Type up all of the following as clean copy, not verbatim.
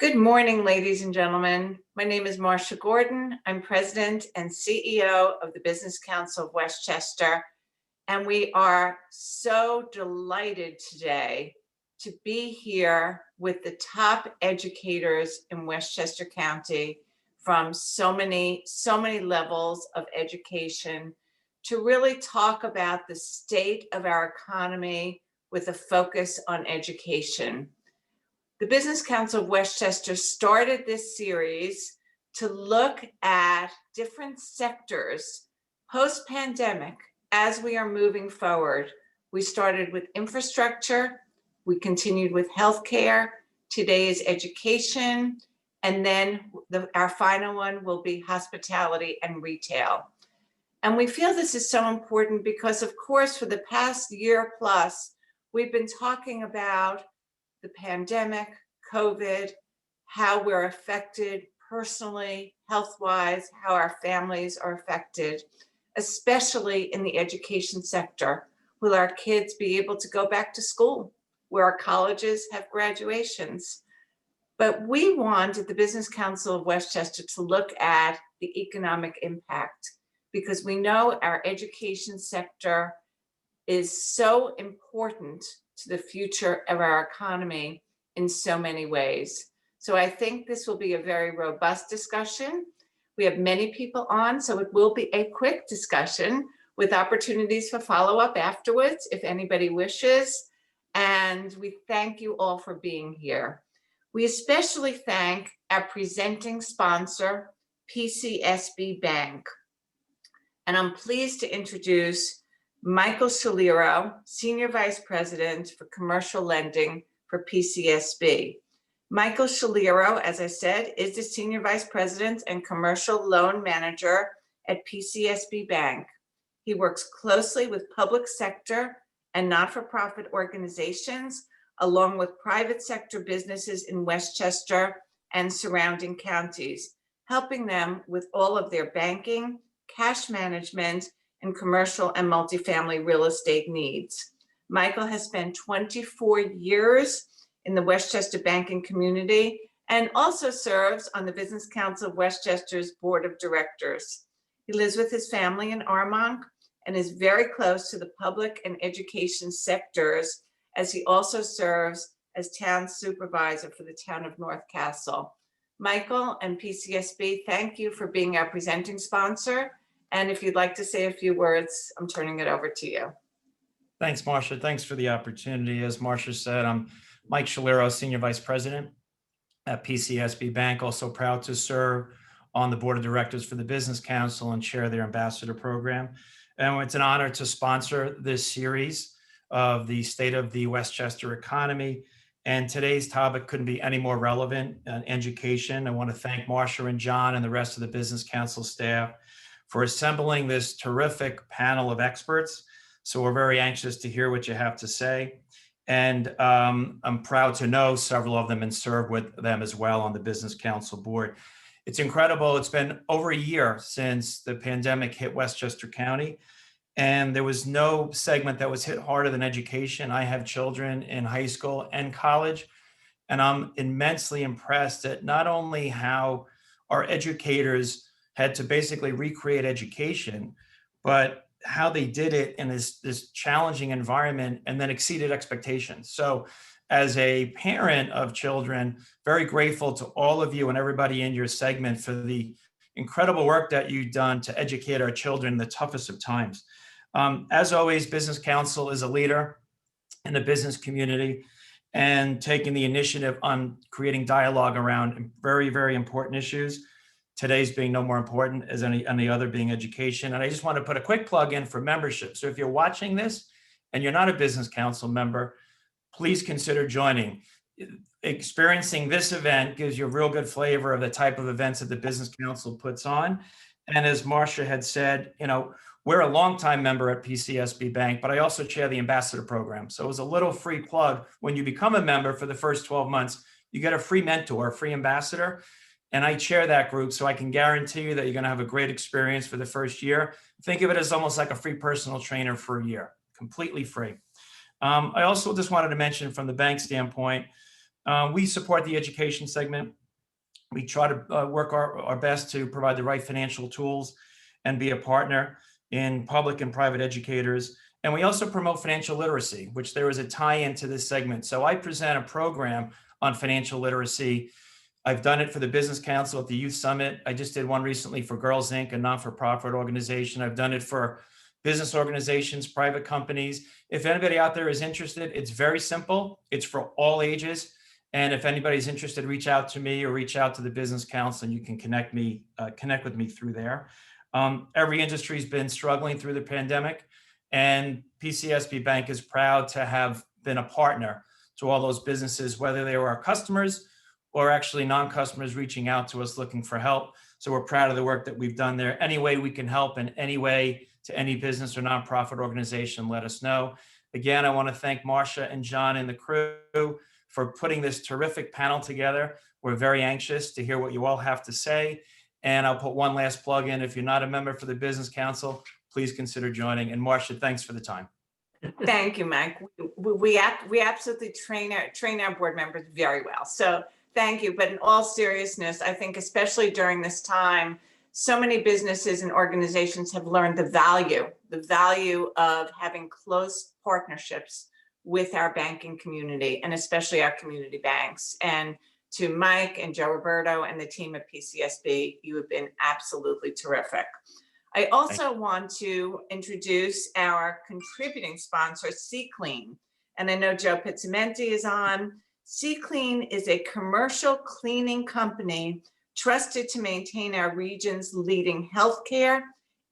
Good morning, ladies and gentlemen. My name is Marsha Gordon. I'm President and CEO of the Business Council of Westchester, and we are so delighted today to be here with the top educators in Westchester County from so many levels of education to really talk about the state of our economy with a focus on education. The Business Council of Westchester started this series to look at different sectors post-pandemic as we are moving forward. We started with infrastructure, we continued with healthcare, today is education, and then our final one will be hospitality and retail. And we feel this is so important because, of course, for the past year plus, we've been talking about the pandemic, COVID, how we're affected personally, health-wise, how our families are affected, especially in the education sector. Will our kids be able to go back to school where our colleges have graduations? But we want at the Business Council of Westchester to look at the economic impact because we know our education sector is so important to the future of our economy in so many ways. So I think this will be a very robust discussion. We have many people on, so it will be a quick discussion with opportunities for follow-up afterwards if anybody wishes. And we thank you all for being here. We especially thank our presenting sponsor, PCSB Bank. And I'm pleased to introduce Michael Schliro, Senior Vice President for Commercial Lending for PCSB. Michael Schliro, as I said, is the Senior Vice President and Commercial Loan Manager at PCSB Bank. He works closely with public sector and not-for-profit organizations, along with private sector businesses in Westchester and surrounding counties, helping them with all of their banking, cash management, and commercial and multifamily real estate needs. Michael has spent 24 years in the Westchester banking community and also serves on the Business Council of Westchester's Board of Directors. He lives with his family in Armonk and is very close to the public and education sectors, as he also serves as town supervisor for the town of North Castle. Michael and PCSB, thank you for being our presenting sponsor. And if you'd like to say a few words, I'm turning it over to you. Thanks, Marsha. Thanks for the opportunity. As Marsha said, I'm Mike Schliro, Senior Vice President at PCSB Bank, also proud to serve on the Board of Directors for the Business Council and chair their ambassador program. And it's an honor to sponsor this series of the state of the Westchester economy. And today's topic couldn't be any more relevant, education. I want to thank Marsha and John and the rest of the Business Council staff for assembling this terrific panel of experts. So we're very anxious to hear what you have to say. And I'm proud to know several of them and serve with them as well on the Business Council board. It's incredible. It's been over a year since the pandemic hit Westchester County, and there was no segment that was hit harder than education. I have children in high school and college, and I'm immensely impressed at not only how our educators had to basically recreate education, but how they did it in this challenging environment and then exceeded expectations. So as a parent of children, very grateful to all of you and everybody in your segment for the incredible work that you've done to educate our children in the toughest of times. As always, Business Council is a leader in the business community and taking the initiative on creating dialogue around very, very important issues. Today's being no more important as any other being education. And I just want to put a quick plug in for membership. So if you're watching this and you're not a Business Council member, please consider joining. Experiencing this event gives you a real good flavor of the type of events that the Business Council puts on. And as Marsha had said, we're a longtime member at PCSB Bank, but I also chair the ambassador program. So as a little free plug, when you become a member for the first 12 months, you get a free mentor, a free ambassador. And I chair that group, so I can guarantee you that you're going to have a great experience for the first year. Think of it as almost like a free personal trainer for a year, completely free. I also just wanted to mention from the bank standpoint, We support the education segment. We try to work our best to provide the right financial tools and be a partner in public and private educators. And we also promote financial literacy, which there is a tie-in to this segment. So I present a program on financial literacy. I've done it for the Business Council at the Youth Summit. I just did one recently for Girls Inc., a non-for-profit organization. I've done it for business organizations, private companies. If anybody out there is interested, it's very simple. It's for all ages. And if anybody's interested, reach out to me or reach out to the Business Council, and you can connect with me through there. Every industry's been struggling through the pandemic, and PCSB Bank is proud to have been a partner to all those businesses, whether they were our customers or actually non-customers reaching out to us looking for help. So we're proud of the work that we've done there. Any way we can help in any way to any business or nonprofit organization, let us know. Again, I want to thank Marsha and John and the crew for putting this terrific panel together. We're very anxious to hear what you all have to say. And I'll put one last plug in. If you're not a member for the Business Council, please consider joining. And Marsha, thanks for the time. Thank you, Mike. We absolutely train our board members very well. So thank you. But in all seriousness, I think especially during this time, so many businesses and organizations have learned the value of having close partnerships with our banking community, and especially our community banks. And to Mike and Joe Roberto and the team at PCSB, you have been absolutely terrific. I also want to introduce our contributing sponsor, C-Clean. And I know Joe Pizzamenti is on. C-Clean is a commercial cleaning company trusted to maintain our region's leading healthcare,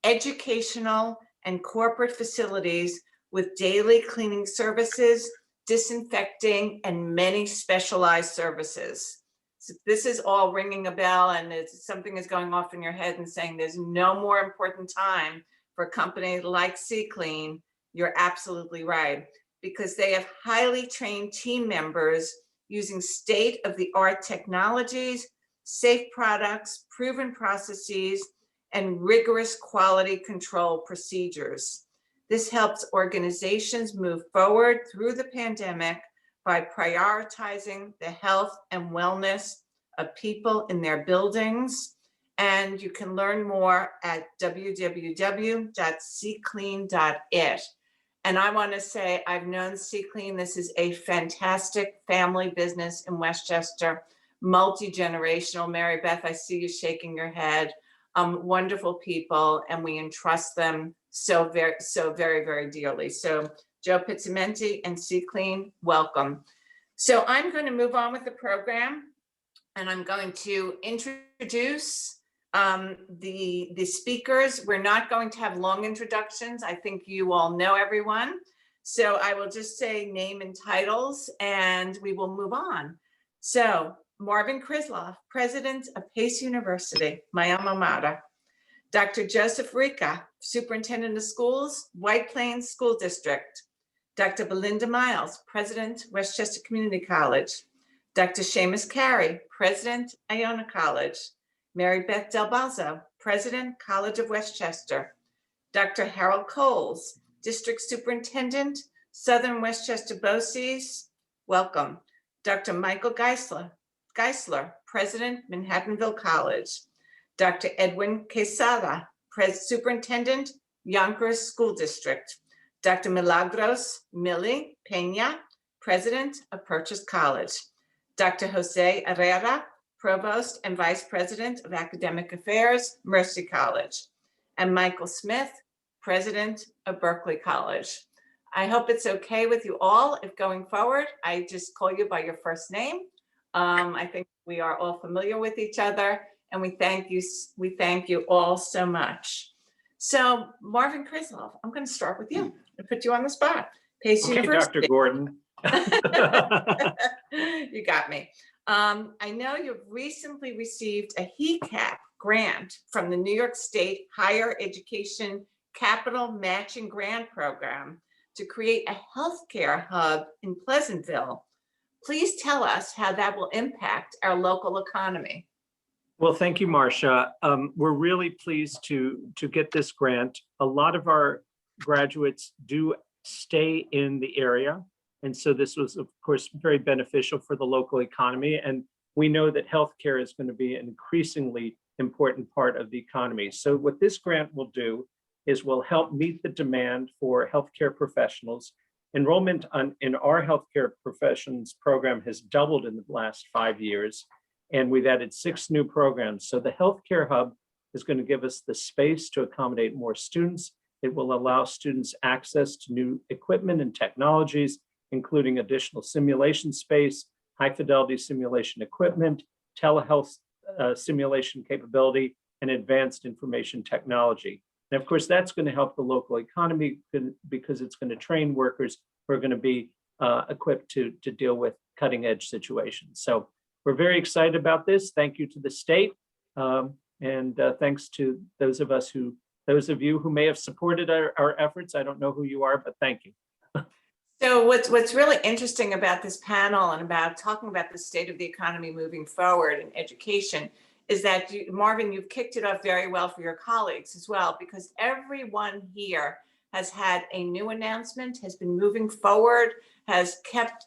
educational, and corporate facilities with daily cleaning services, disinfecting, and many specialized services. So this is all ringing a bell, and something is going off in your head and saying there's no more important time for a company like C-Clean. You're absolutely right, because they have highly trained team members using state-of-the-art technologies, safe products, proven processes, and rigorous quality control procedures. This helps organizations move forward through the pandemic by prioritizing the health and wellness of people in their buildings. And you can learn more at www.cclean.it. And I want to say I've known C-Clean. This is a fantastic family business in Westchester, multi-generational. Mary Beth, I see you shaking your head. Wonderful people, and we entrust them so very, very dearly. So Joe Pizzamenti and C-Clean, welcome. So I'm going to move on with the program, and I'm going to introduce the speakers. We're not going to have long introductions. I think you all know everyone. So I will just say name and titles, and we will move on. So Marvin Krisloff, President of Pace University, my alma mater. Dr. Joseph Rica, Superintendent of Schools, White Plains School District. Dr. Belinda Miles, President, Westchester Community College. Dr. Seamus Carey, President, Iona College. Mary Beth Del Balzo, President, College of Westchester. Dr. Harold Coles, District Superintendent, Southern Westchester BOCES, welcome. Dr. Michael Geisler, President, Manhattanville College. Dr. Edwin Quezada, Superintendent, Yonkers School District. Dr. Milagros Millie Pena, President of Purchase College. Dr. Jose Herrera, Provost and Vice President of Academic Affairs, Mercy College. And Michael Smith, President of Berkeley College. I hope it's okay with you all if going forward, I just call you by your first name. I think we are all familiar with each other, and we thank you all so much. So Marvin Krisloff, I'm going to start with you and put you on the spot. Pace University. Dr. Gordon. You got me. I know you've recently received a HECAP grant from the New York State Higher Education Capital Matching Grant Program to create a healthcare hub in Pleasantville. Please tell us how that will impact our local economy. Well, thank you, Marsha. We're really pleased to get this grant. A lot of our graduates do stay in the area. And so this was, of course, very beneficial for the local economy. And we know that healthcare is going to be an increasingly important part of the economy. So what this grant will do is will help meet the demand for healthcare professionals. Enrollment in our healthcare professions program has doubled in the last 5 years, and we've added 6 new programs. So the healthcare hub is going to give us the space to accommodate more students. It will allow students access to new equipment and technologies, including additional simulation space, high fidelity simulation equipment, telehealth simulation capability, and advanced information technology. And of course, that's going to help the local economy because it's going to train workers who are going to be equipped to deal with cutting edge situations. So we're very excited about this. Thank you to the state. And thanks to those of you who may have supported our efforts. I don't know who you are, but thank you. So what's really interesting about this panel and about talking about the state of the economy moving forward in education is that Marvin, you've kicked it off very well for your colleagues as well, because everyone here has had a new announcement, has been moving forward, has kept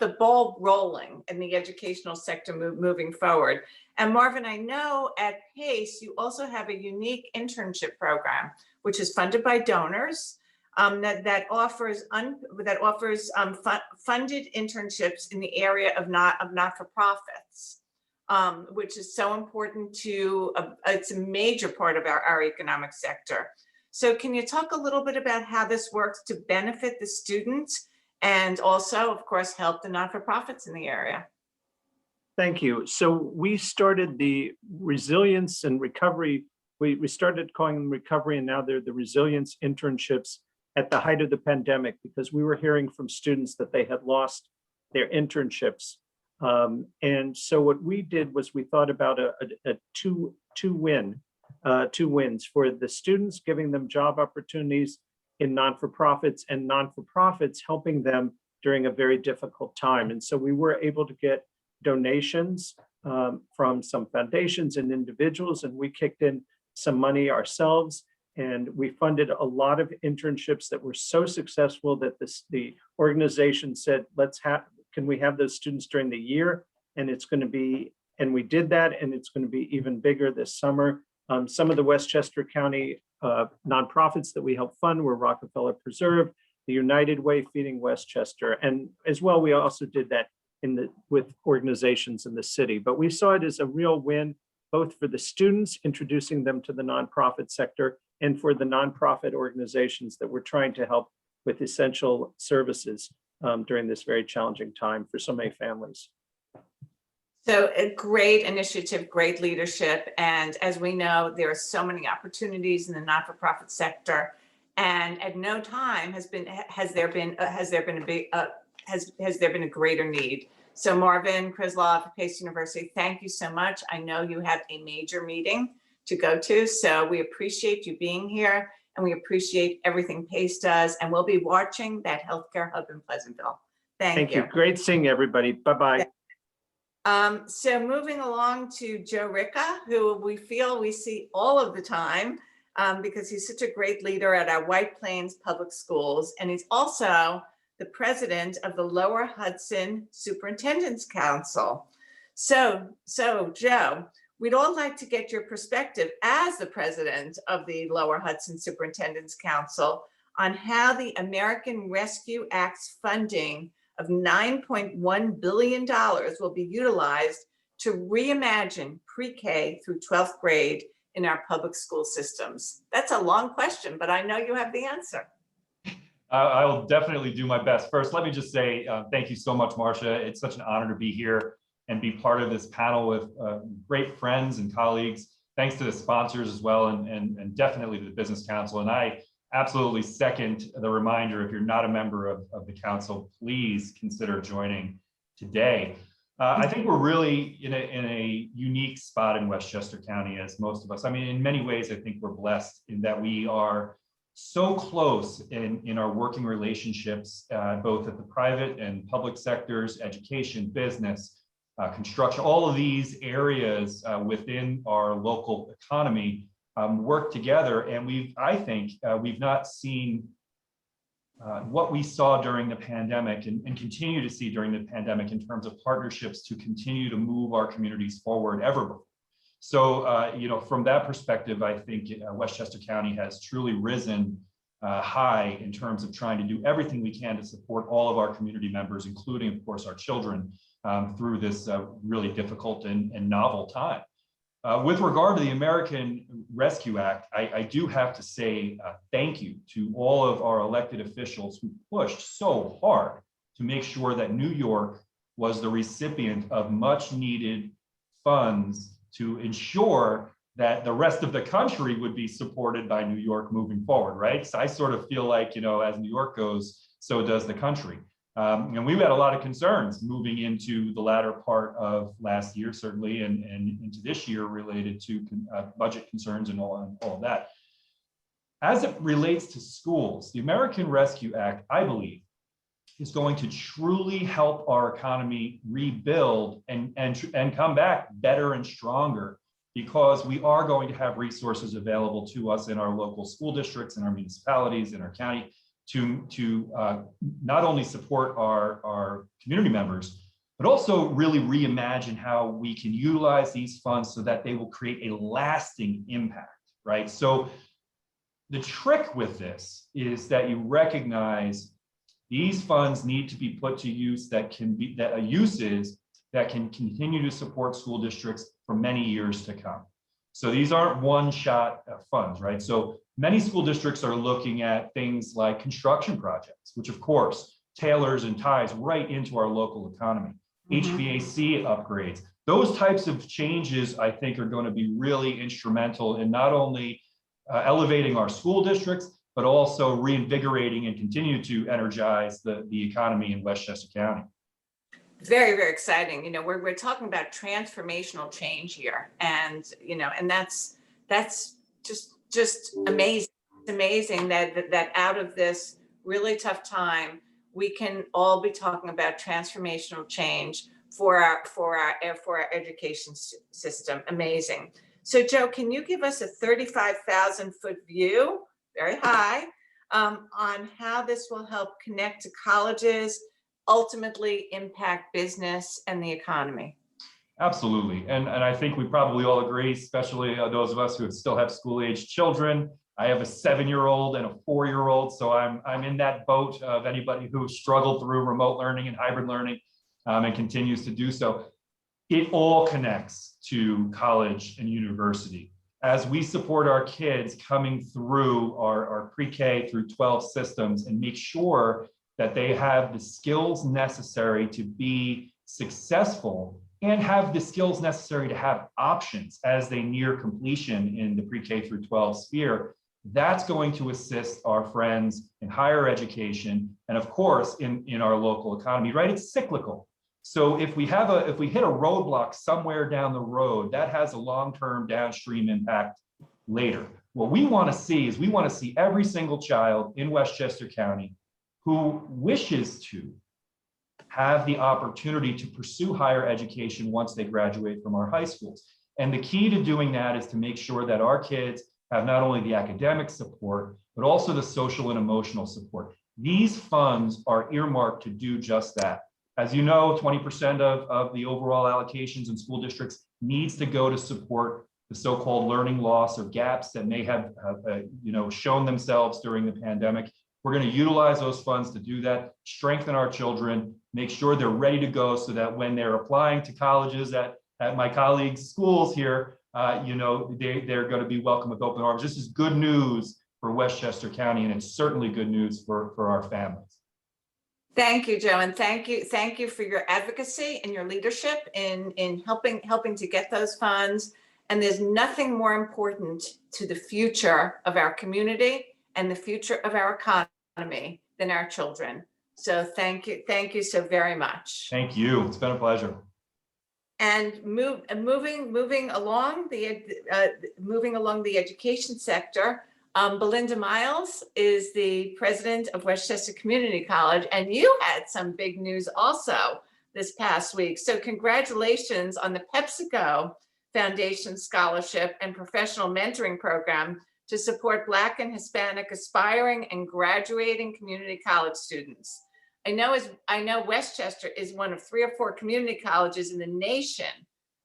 the ball rolling in the educational sector moving forward. And Marvin, I know at PACE, you also have a unique internship program, which is funded by donors. That offers funded internships in the area of not-for-profits, which is so important to, it's a major part of our economic sector. So can you talk a little bit about how this works to benefit the students and also, of course, help the not-for-profits in the area? Thank you. So we started the resilience and recovery. We started calling them recovery, and now they're the resilience internships at the height of the pandemic, because we were hearing from students that they had lost their internships. And so what we did was we thought about a two wins for the students, giving them job opportunities in non-for-profits, and non-for-profits helping them during a very difficult time. And so we were able to get donations from some foundations and individuals, and we kicked in some money ourselves. And we funded a lot of internships that were so successful that the organization said, can we have those students during the year? And it's going to be, and we did that, and it's going to be even bigger this summer. Some of the Westchester County nonprofits that we helped fund were Rockefeller Preserve, the United Way Feeding Westchester, and as well, we also did that with organizations in the city. But we saw it as a real win, both for the students, introducing them to the nonprofit sector, and for the nonprofit organizations that we're trying to help with essential services during this very challenging time for so many families. So a great initiative, great leadership. And as we know, there are so many opportunities in the not-for-profit sector. And at no time has there been a greater need. So Marvin Krislov of Pace University, thank you so much. I know you have a major meeting to go to, so we appreciate you being here, and we appreciate everything Pace does, and we'll be watching that healthcare hub in Pleasantville. Thank you. Great seeing everybody. Bye-bye. So moving along to Joe Ricca, who we see all of the time because he's such a great leader at our White Plains Public Schools, and he's also the president of the Lower Hudson Superintendent's Council. So Joe, we'd all like to get your perspective as the president of the Lower Hudson Superintendent's Council on how the American Rescue Act's funding of $9.1 billion will be utilized to reimagine pre-K through 12th grade in our public school systems. That's a long question, but I know you have the answer. I will definitely do my best. First, let me just say thank you so much, Marsha. It's such an honor to be here and be part of this panel with great friends and colleagues. Thanks to the sponsors as well, and definitely the Business Council. And I absolutely second the reminder, if you're not a member of the council, please consider joining today. I think we're really in a unique spot in Westchester County, as most of us. I mean, in many ways, I think we're blessed in that we are so close in our working relationships, both at the private and public sectors, education, business, construction, all of these areas within our local economy work together. And I think we've not seen what we saw during the pandemic and continue to see during the pandemic in terms of partnerships to continue to move our communities forward ever before. So, from that perspective, I think Westchester County has truly risen high in terms of trying to do everything we can to support all of our community members, including, of course, our children, through this really difficult and novel time. With regard to the American Rescue Act, I do have to say thank you to all of our elected officials who pushed so hard to make sure that New York was the recipient of much needed funds to ensure that the rest of the country would be supported by New York moving forward, right? So I sort of feel like, as New York goes, so does the country. And we've had a lot of concerns moving into the latter part of last year, certainly, and into this year related to budget concerns and all of that. As it relates to schools, the American Rescue Act, I believe, is going to truly help our economy rebuild and come back better and stronger, because we are going to have resources available to us in our local school districts, in our municipalities, in our county, to not only support our community members, but also really reimagine how we can utilize these funds so that they will create a lasting impact, right? So the trick with this is that you recognize these funds need to be put to use that can continue to support school districts for many years to come. So these aren't one-shot funds, right? So many school districts are looking at things like construction projects, which of course tailors and ties right into our local economy. HVAC upgrades, those types of changes, I think, are going to be really instrumental in not only elevating our school districts, but also reinvigorating and continue to energize the economy in Westchester County. Very, very exciting. We're talking about transformational change here, and and that's just amazing. It's amazing that out of this really tough time, we can all be talking about transformational change for our education system. Amazing. So, Joe, can you give us a 35,000-foot view, very high, on how this will help connect to colleges, ultimately impact business and the economy? Absolutely. And I think we probably all agree, especially those of us who still have school-age children. I have a 7-year-old and a 4-year-old, so I'm in that boat of anybody who struggled through remote learning and hybrid learning and continues to do so. It all connects to college and university. As we support our kids coming through our pre-K through 12 systems and make sure that they have the skills necessary to be successful and have the skills necessary to have options as they near completion in the pre-K through 12 sphere, that's going to assist our friends in higher education and, of course, in our local economy, right? It's cyclical. So if we hit a roadblock somewhere down the road, that has a long-term downstream impact later. What we want to see is every single child in Westchester County who wishes to have the opportunity to pursue higher education once they graduate from our high schools. And the key to doing that is to make sure that our kids have not only the academic support, but also the social and emotional support. These funds are earmarked to do just that. As you know, 20% of the overall allocations in school districts needs to go to support the so-called learning loss or gaps that may have shown themselves during the pandemic. We're going to utilize those funds to do that, strengthen our children, make sure they're ready to go so that when they're applying to colleges at my colleagues' schools here, they're going to be welcomed with open arms. This is good news for Westchester County, and it's certainly good news for our families. Thank you, Joe, and thank you for your advocacy and your leadership in helping to get those funds. And there's nothing more important to the future of our community and the future of our economy than our children. So thank you so very much. Thank you. It's been a pleasure. And moving along the education sector, Belinda Miles is the president of Westchester Community College, and you had some big news also this past week. So congratulations on the PepsiCo Foundation Scholarship and Professional Mentoring Program to support Black and Hispanic aspiring and graduating community college students. I know Westchester is one of 3 or 4 community colleges in the nation.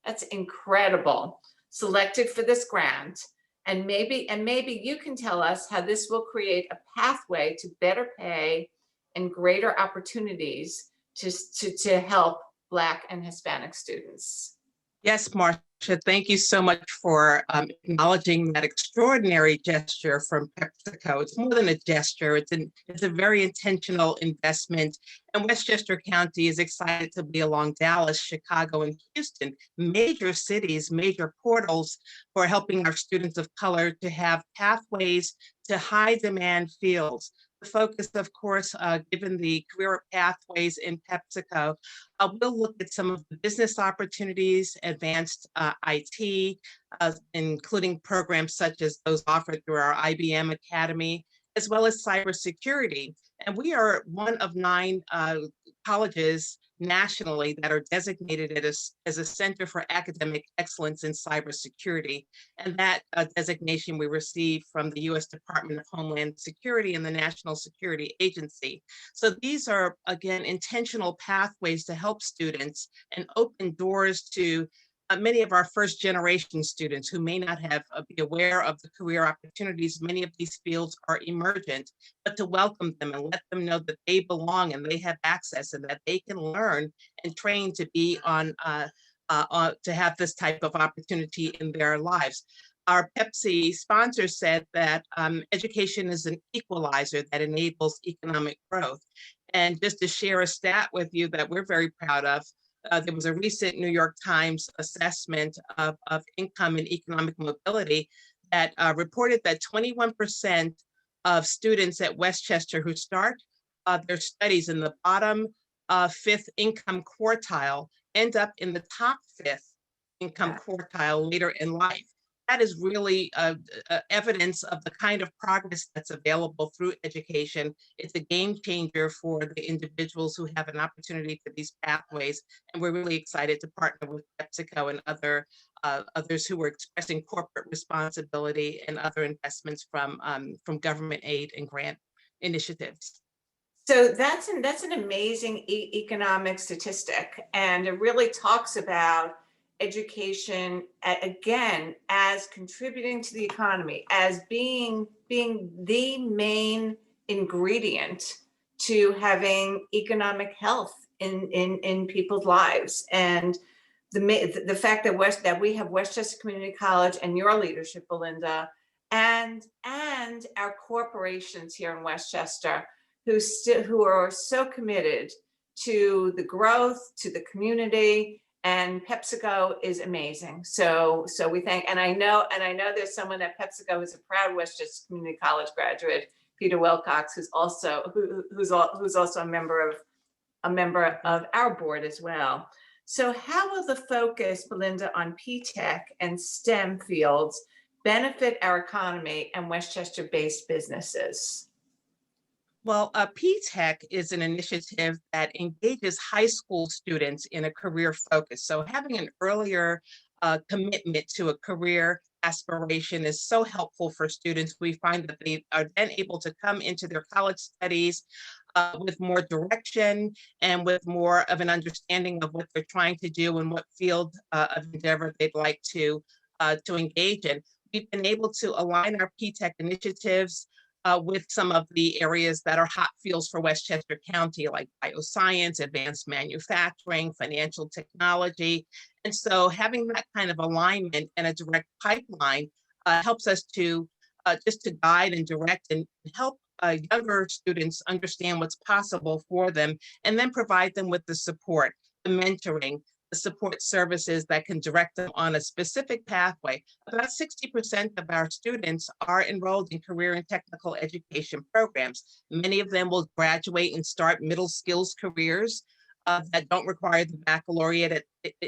That's incredible. Selected for this grant. And maybe you can tell us how this will create a pathway to better pay and greater opportunities to help Black and Hispanic students. Yes, Marsha, thank you so much for acknowledging that extraordinary gesture from PepsiCo. It's more than a gesture, it's a very intentional investment. And Westchester County is excited to be along Dallas, Chicago, and Houston, major cities, major portals for helping our students of color to have pathways to high demand fields. The focus, of course, given the career pathways in PepsiCo, we'll look at some of the business opportunities, advanced IT, including programs such as those offered through our IBM Academy, as well as cybersecurity. And we are one of 9 colleges nationally that are designated as a Center for Academic Excellence in Cybersecurity. And that designation we received from the U.S. Department of Homeland Security and the National Security Agency. So these are, again, intentional pathways to help students and open doors to many of our first generation students who may not have be aware of the career opportunities. Many of these fields are emergent, but to welcome them and let them know that they belong and they have access and that they can learn and train to be to have this type of opportunity in their lives. Our Pepsi sponsor said that education is an equalizer that enables economic growth. And just to share a stat with you that we're very proud of, there was a recent New York Times assessment of income and economic mobility that reported that 21% of students at Westchester who start their studies in the bottom 5th income quartile end up in the top 5th income quartile later in life. That is really evidence of the kind of progress that's available through education. It's a game changer for the individuals who have an opportunity for these pathways. And we're really excited to partner with PepsiCo and others who are expressing corporate responsibility and other investments from government aid and grant initiatives. So that's an amazing economic statistic. And it really talks about education again as contributing to the economy, as being the main ingredient to having economic health in people's lives. And the fact that we have Westchester Community College and your leadership, Belinda, and our corporations here in Westchester who are so committed to the growth, to the community. And PepsiCo is amazing. So we thank, and I know there's someone at PepsiCo who's a proud Westchester Community College graduate, Peter Wilcox, who's also a member of our board as well. So how will the focus, Belinda, on P-Tech and STEM fields benefit our economy and Westchester-based businesses? Well, P-Tech is an initiative that engages high school students in a career focus. So having an earlier commitment to a career aspiration is so helpful for students. We find that they are then able to come into their college studies with more direction and with more of an understanding of what they're trying to do and what field of endeavor they'd like to engage in. We've been able to align our P-Tech initiatives with some of the areas that are hot fields for Westchester County, like bioscience, advanced manufacturing, financial technology. And so having that kind of alignment and a direct pipeline helps us to just to guide and direct and help younger students understand what's possible for them, and then provide them with the support, the mentoring, the support services that can direct them on a specific pathway. About 60% of our students are enrolled in career and technical education programs. Many of them will graduate and start middle skills careers that don't require the baccalaureate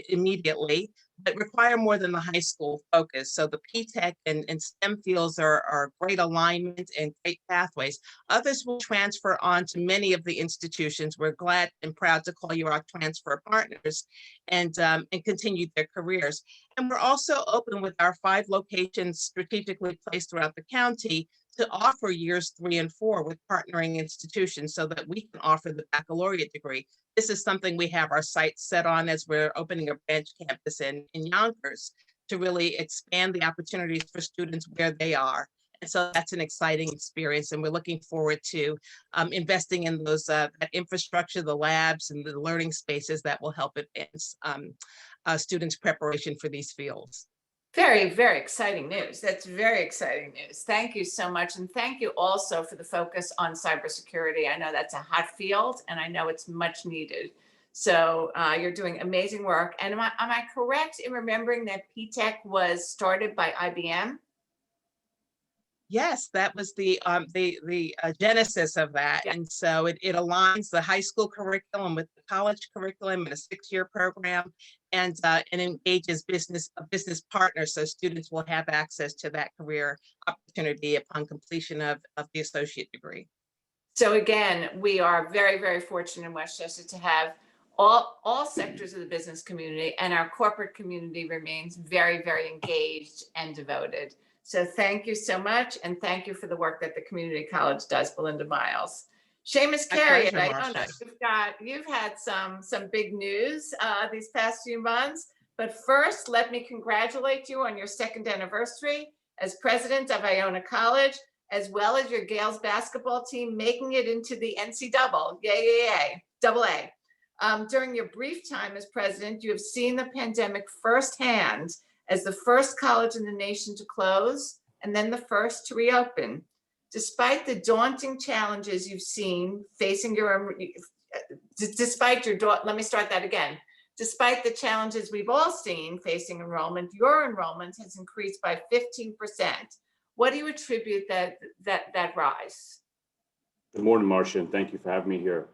immediately, but require more than the high school focus. So the P-TECH and STEM fields are great alignment and great pathways. Others will transfer on to many of the institutions. We're glad and proud to call you our transfer partners and continue their careers. And we're also open with our 5 locations strategically placed throughout the county to offer years 3 and 4 with partnering institutions so that we can offer the baccalaureate degree. This is something we have our sights set on as we're opening a branch campus in Yonkers to really expand the opportunities for students where they are. And so that's an exciting experience. And we're looking forward to investing in those that infrastructure, the labs and the learning spaces that will help advance students' preparation for these fields. Very, very exciting news. That's very exciting news. Thank you so much. And thank you also for the focus on cybersecurity. I know that's a hot field and I know it's much needed. So you're doing amazing work. And am I correct in remembering that P-TECH was started by IBM? Yes, that was the genesis of that. Yeah. And so it aligns the high school curriculum with the college curriculum in a 6-year program and engages a business partners. So students will have access to that career opportunity upon completion of the associate degree. So again, we are very, very fortunate in Westchester to have all sectors of the business community, and our corporate community remains very, very engaged and devoted. So thank you so much. And thank you for the work that the community college does, Belinda Miles. Seamus Carey, pleasure, I know you've had some big news these past few months, but first let me congratulate you on your 2nd anniversary as president of Iona College, as well as your Gales basketball team making it into the NC double A. During your brief time as president, you have seen the pandemic firsthand as the first college in the nation to close and then the first to reopen. Despite the daunting challenges you've seen facing despite the challenges we've all seen facing enrollment, your enrollment has increased by 15%. What do you attribute that rise? Good morning, Marsha, and thank you for having me here.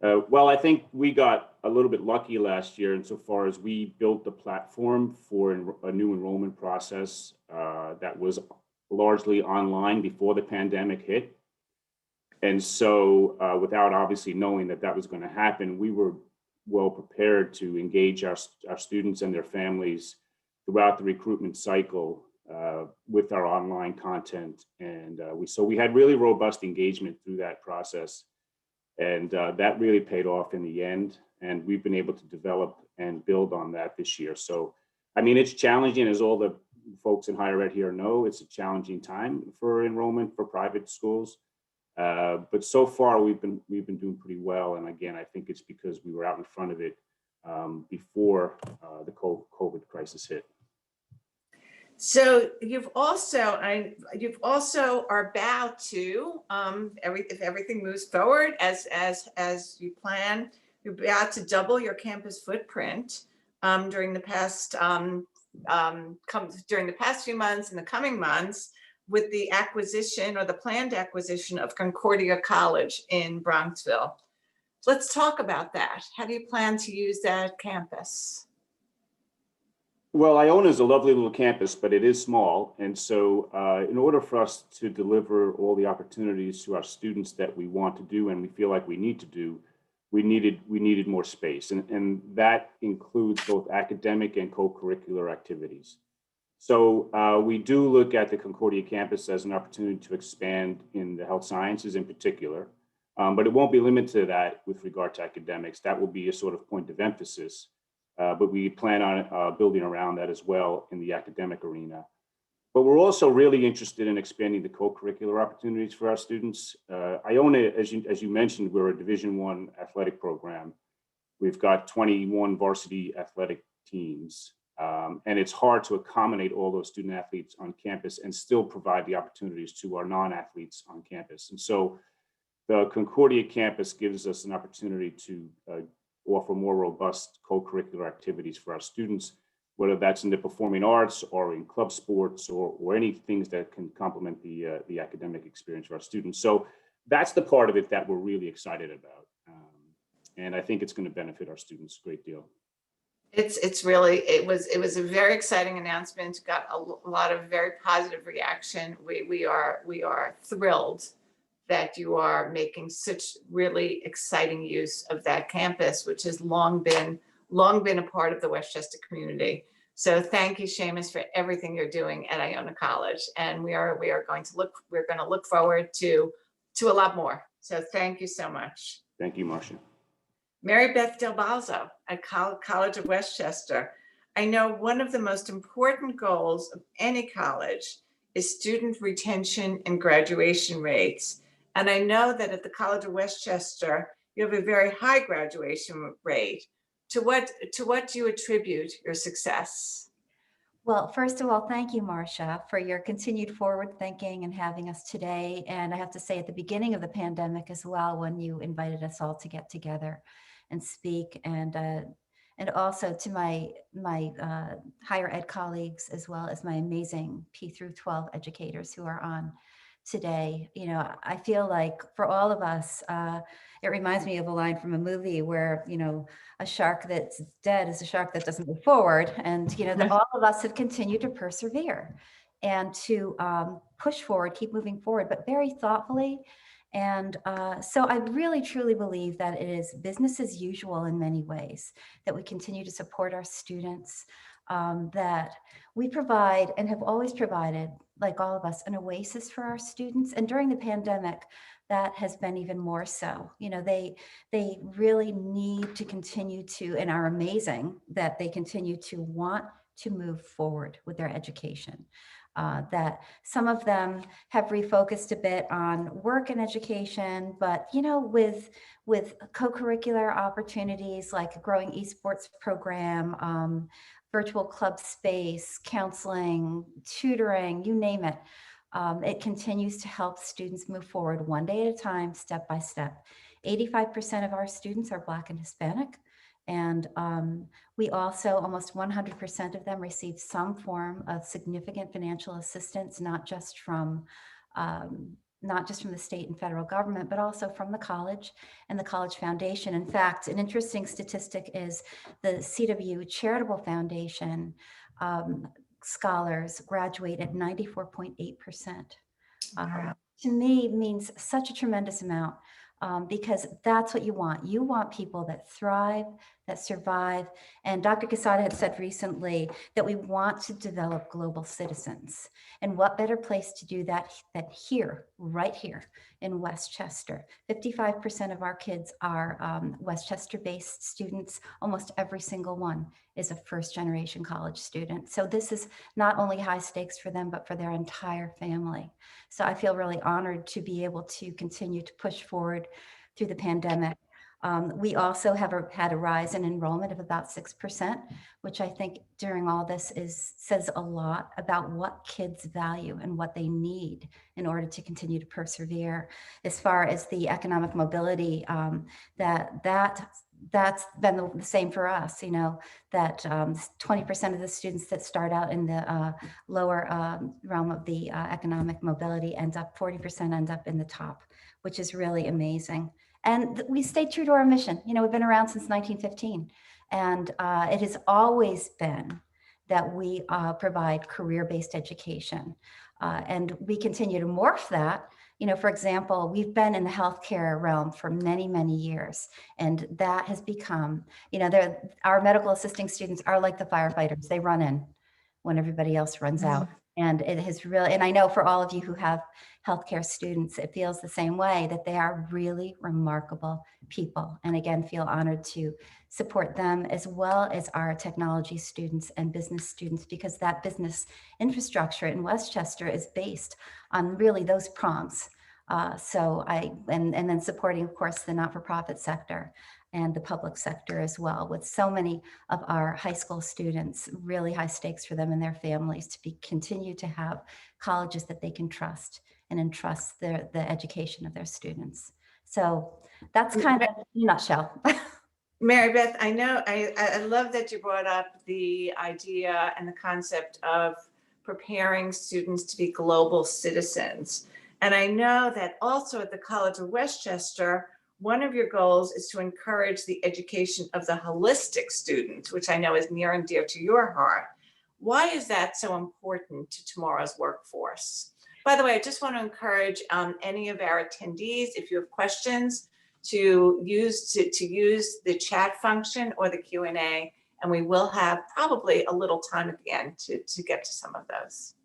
Well, I think we got a little bit lucky last year insofar as we built the platform for a new enrollment process that was largely online before the pandemic hit. And so without obviously knowing that was going to happen, we were well prepared to engage our students and their families throughout the recruitment cycle with our online content. And we had really robust engagement through that process. And that really paid off in the end. And we've been able to develop and build on that this year. So, I mean, it's challenging, as all the folks in higher ed here know, it's a challenging time for enrollment for private schools. But so far we've been doing pretty well. And again, I think it's because we were out in front of it before the COVID crisis hit. So you've also are about to if everything moves forward as you plan, you're about to double your campus footprint during the past few months and the coming months with the acquisition or the planned acquisition of Concordia College in Bronxville. Let's talk about that. How do you plan to use that campus? Well, Iona is a lovely little campus, but it is small. And so in order for us to deliver all the opportunities to our students that we want to do and we feel like we need to do, we needed more space. And that includes both academic and co-curricular activities. So we do look at the Concordia campus as an opportunity to expand in the health sciences in particular, but it won't be limited to that with regard to academics. That will be a sort of point of emphasis. But we plan on building around that as well in the academic arena. But we're also really interested in expanding the co-curricular opportunities for our students. Iona, as you mentioned, we're a Division I athletic program. We've got 21 varsity athletic teams, and it's hard to accommodate all those student athletes on campus and still provide the opportunities to our non-athletes on campus. And so the Concordia campus gives us an opportunity to offer more robust co-curricular activities for our students, whether that's in the performing arts or in club sports or any things that can complement the academic experience for our students. So that's the part of it that we're really excited about. And I think it's going to benefit our students a great deal. It's really, it was a very exciting announcement, got a lot of very positive reaction. We are thrilled that you are making such really exciting use of that campus, which has long been a part of the Westchester community. So thank you, Seamus, for everything you're doing at Iona College. And we're going to look forward to a lot more. So thank you so much. Thank you, Marsha. Mary Beth Del Balzo at College of Westchester. I know one of the most important goals of any college is student retention and graduation rates. And I know that at the College of Westchester, you have a very high graduation rate. To what do you attribute your success? Well, first of all, thank you, Marsha, for your continued forward thinking and having us today. And I have to say at the beginning of the pandemic as well, when you invited us all to get together and speak, and also to my higher ed colleagues, as well as my amazing P through 12 educators who are on today. You know, I feel like for all of us, it reminds me of a line from a movie where, you know, a shark that's dead is a shark that doesn't move forward. And, you know, that all of us have continued to persevere and to push forward, keep moving forward, but very thoughtfully. And so I really, truly believe that it is business as usual in many ways, that we continue to support our students, that we provide and have always provided, like all of us, an oasis for our students. And during the pandemic, that has been even more so. You know, they really need to continue to, and are amazing that they continue to want to move forward with their education. That some of them have refocused a bit on work and education, but you know, with co-curricular opportunities like a growing esports program, virtual club space, counseling, tutoring, you name it. It continues to help students move forward one day at a time, step by step. 85% of our students are Black and Hispanic. And we also, almost 100% of them receive some form of significant financial assistance, not just from the state and federal government, but also from the college and the College Foundation. In fact, an interesting statistic is the CW Charitable Foundation scholars graduate at 94.8%. To me, means such a tremendous amount. Because that's what you want. You want people that thrive, that survive. And Dr. Quezada had said recently that we want to develop global citizens. And what better place to do that than here, right here in Westchester. 55% of our kids are Westchester-based students. Almost every single one is a first-generation college student. So this is not only high stakes for them, but for their entire family. So I feel really honored to be able to continue to push forward through the pandemic. We also have had a rise in enrollment of about 6%, which I think during all this says a lot about what kids value and what they need in order to continue to persevere. As far as the economic mobility, that's been the same for us, you know, that 20% of the students that start out in the lower realm of the economic mobility 40% end up in the top, which is really amazing. And we stay true to our mission. You know, we've been around since 1915, and it has always been that we provide career-based education. And we continue to morph that. You know, for example, we've been in the healthcare realm for many, many years, and that has become, you know, our medical assisting students are like the firefighters. They run in when everybody else runs out. And it has really, and I know for all of you who have healthcare students, it feels the same way, that they are really remarkable people. And again, feel honored to support them as well as our technology students and business students, because that business infrastructure in Westchester is based on really those prongs. And then supporting, of course, the not-for-profit sector and the public sector as well, with so many of our high school students, really high stakes for them and their families to continue to have colleges that they can trust and entrust the education of their students. So that's kind of in a nutshell. Mary Beth, I know, I love that you brought up the idea and the concept of preparing students to be global citizens. And I know that also at the College of Westchester, one of your goals is to encourage the education of the holistic student, which I know is near and dear to your heart. Why is that so important to tomorrow's workforce? By the way, I just want to encourage any of our attendees, if you have questions, to use the chat function or the Q&A, and we will have probably a little time at the end to get to some of those.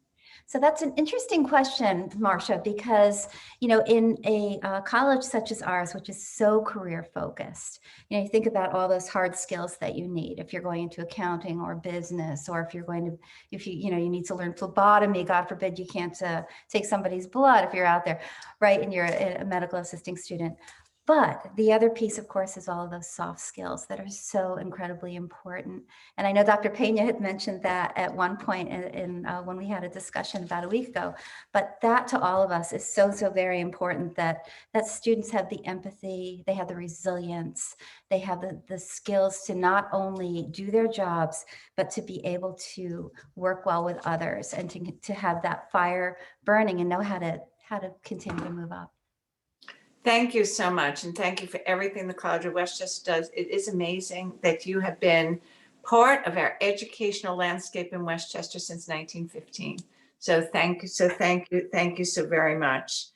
So that's an interesting question, Marsha, because, you know, in a college such as ours, which is so career focused, you know, you think about all those hard skills that you need if you're going into accounting or business, or if you're going to, you need to learn phlebotomy, God forbid you can't take somebody's blood if you're out there, right? And you're a medical assisting student. But the other piece, of course, is all of those soft skills that are so incredibly important. And I know Dr. Pena had mentioned that at one point when we had a discussion about a week ago, but that to all of us is so, so very important, that students have the empathy, they have the resilience, they have the skills to not only do their jobs, but to be able to work well with others and to have that fire burning and know how to continue to move up. Thank you so much, and thank you for everything the College of Westchester does. It is amazing that you have been part of our educational landscape in Westchester since 1915. So thank you so very much.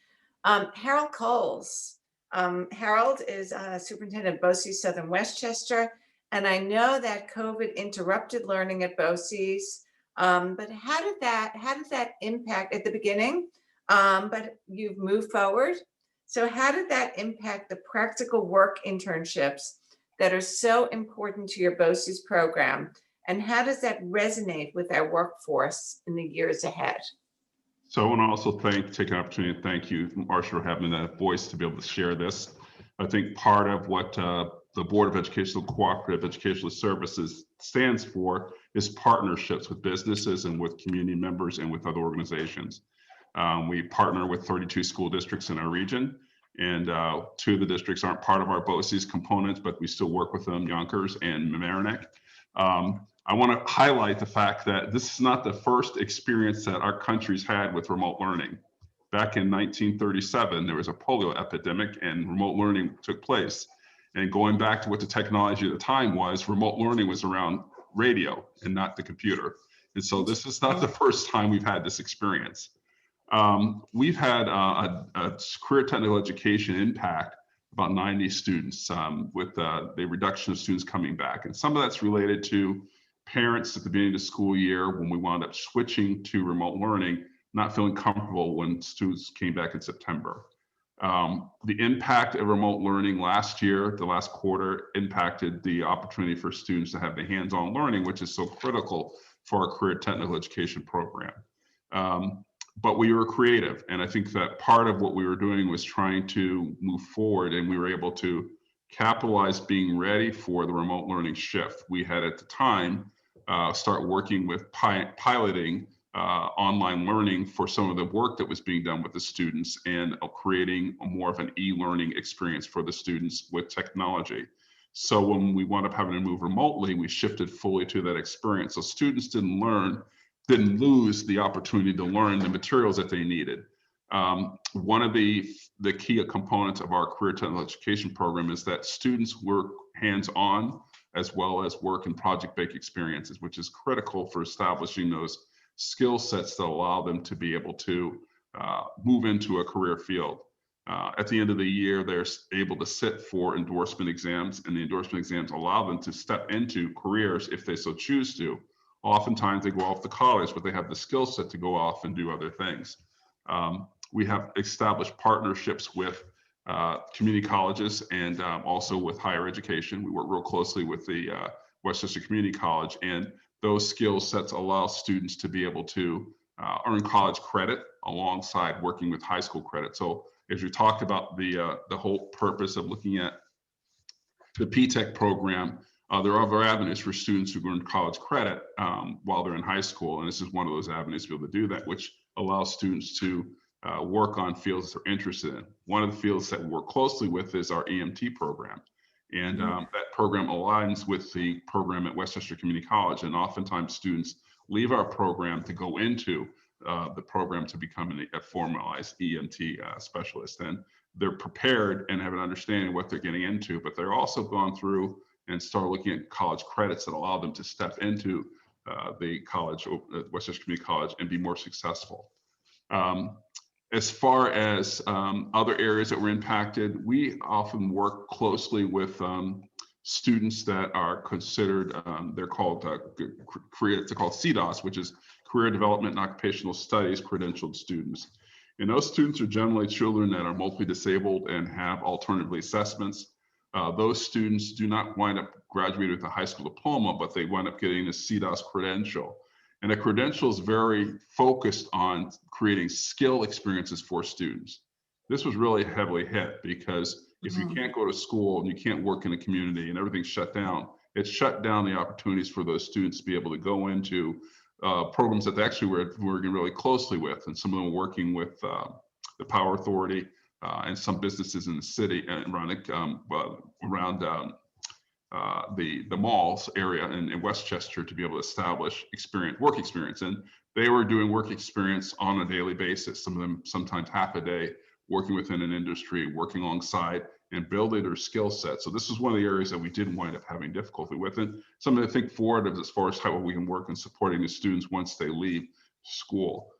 Harold Coles. Harold is superintendent of BOCES Southern Westchester, and I know that COVID interrupted learning at BOCES, but how did that impact at the beginning? But you've moved forward. So how did that impact the practical work internships that are so important to your BOCES program? And how does that resonate with our workforce in the years ahead? So I want to also take an opportunity to thank you, Marsha, for having that voice to be able to share this. I think part of what the Board of Educational Cooperative Educational Services stands for is partnerships with businesses and with community members and with other organizations. We partner with 32 school districts in our region, and 2 of the districts aren't part of our BOCES components, but we still work with them, Yonkers and Mamaroneck. I want to highlight the fact that this is not the first experience that our country's had with remote learning. Back in 1937, there was a polio epidemic and remote learning took place. And going back to what the technology at the time was, remote learning was around radio and not the computer. And so this is not the first time we've had this experience. We've had a career technical education impact about 90 students with the reduction of students coming back. And some of that's related to parents at the beginning of the school year when we wound up switching to remote learning, not feeling comfortable when students came back in September. The impact of remote learning last year, the last quarter, impacted the opportunity for students to have the hands-on learning, which is so critical for our career technical education program. But we were creative. And I think that part of what we were doing was trying to move forward, and we were able to capitalize being ready for the remote learning shift. We had at the time start working with piloting online learning for some of the work that was being done with the students and creating more of an e-learning experience for the students with technology. So when we wound up having to move remotely, we shifted fully to that experience. So students didn't lose the opportunity to learn the materials that they needed. One of the key components of our career technical education program is that students work hands-on as well as work and project-based experiences, which is critical for establishing those skill sets that allow them to be able to move into a career field. At the end of the year, they're able to sit for endorsement exams, and the endorsement exams allow them to step into careers if they so choose to. Oftentimes they go off to college, but they have the skill set to go off and do other things. We have established partnerships with community colleges and also with higher education. We work real closely with the Westchester Community College, and those skill sets allow students to be able to earn college credit alongside working with high school credit. So as you talked about the whole purpose of looking at the P-TECH program, there are other avenues for students who earn college credit while they're in high school, and this is one of those avenues to be able to do that, which allows students to work on fields they're interested in. One of the fields that we work closely with is our EMT program, and that program aligns with the program at Westchester Community College, and oftentimes students leave our program to go into the program to become a formalized EMT specialist. And they're prepared and have an understanding of what they're getting into, but they're also gone through and start looking at college credits that allow them to step into the college, Westchester Community College, and be more successful. As far as other areas that were impacted, we often work closely with students that are considered, they're called CDOS, which is Career Development and Occupational Studies credentialed students. And those students are generally children that are multiply disabled and have alternatively assessments. Those students do not wind up graduating with a high school diploma, but they wind up getting a CDOS credential. And the credential is very focused on creating skill experiences for students. This was really heavily hit because if you can't go to school and you can't work in the community and everything's shut down, it shut down the opportunities for those students to be able to go into programs that they actually were working really closely with. And some of them were working with the Power Authority and some businesses in the city and around the malls area in Westchester to be able to establish work experience. And they were doing work experience on a daily basis, some of them sometimes half a day, working within an industry, working alongside and building their skill set. So this is one of the areas that we didn't wind up having difficulty with. And something to think forward of as far as how we can work in supporting the students once they leave school.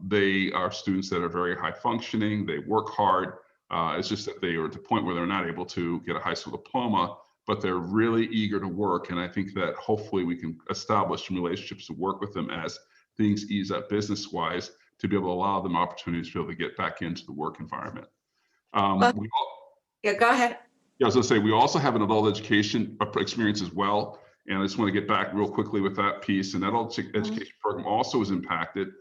They are students that are very high functioning, they work hard. It's just that they are at the point where they're not able to get a high school diploma, but they're really eager to work. And I think that hopefully we can establish some relationships to work with them as things ease up business-wise, to be able to allow them opportunities to be able to get back into the work environment. Yeah, go ahead. Yeah, I was gonna say, we also have an adult education experience as well. And I just want to get back real quickly with that piece. And that adult education program also was impacted.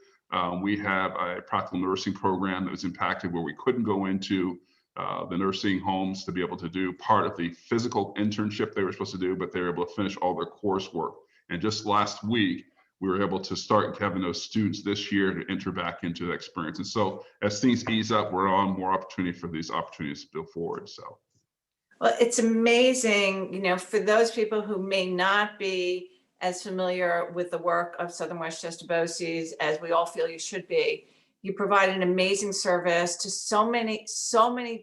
We have a practical nursing program that was impacted where we couldn't go into the nursing homes to be able to do part of the physical internship they were supposed to do, but they were able to finish all their coursework. And just last week, we were able to start having those students this year to enter back into that experience. And so as things ease up, we're on more opportunity for these opportunities to go forward. So. Well, it's amazing, for those people who may not be as familiar with the work of Southern Westchester BOCES, as we all feel you should be. You provide an amazing service to so many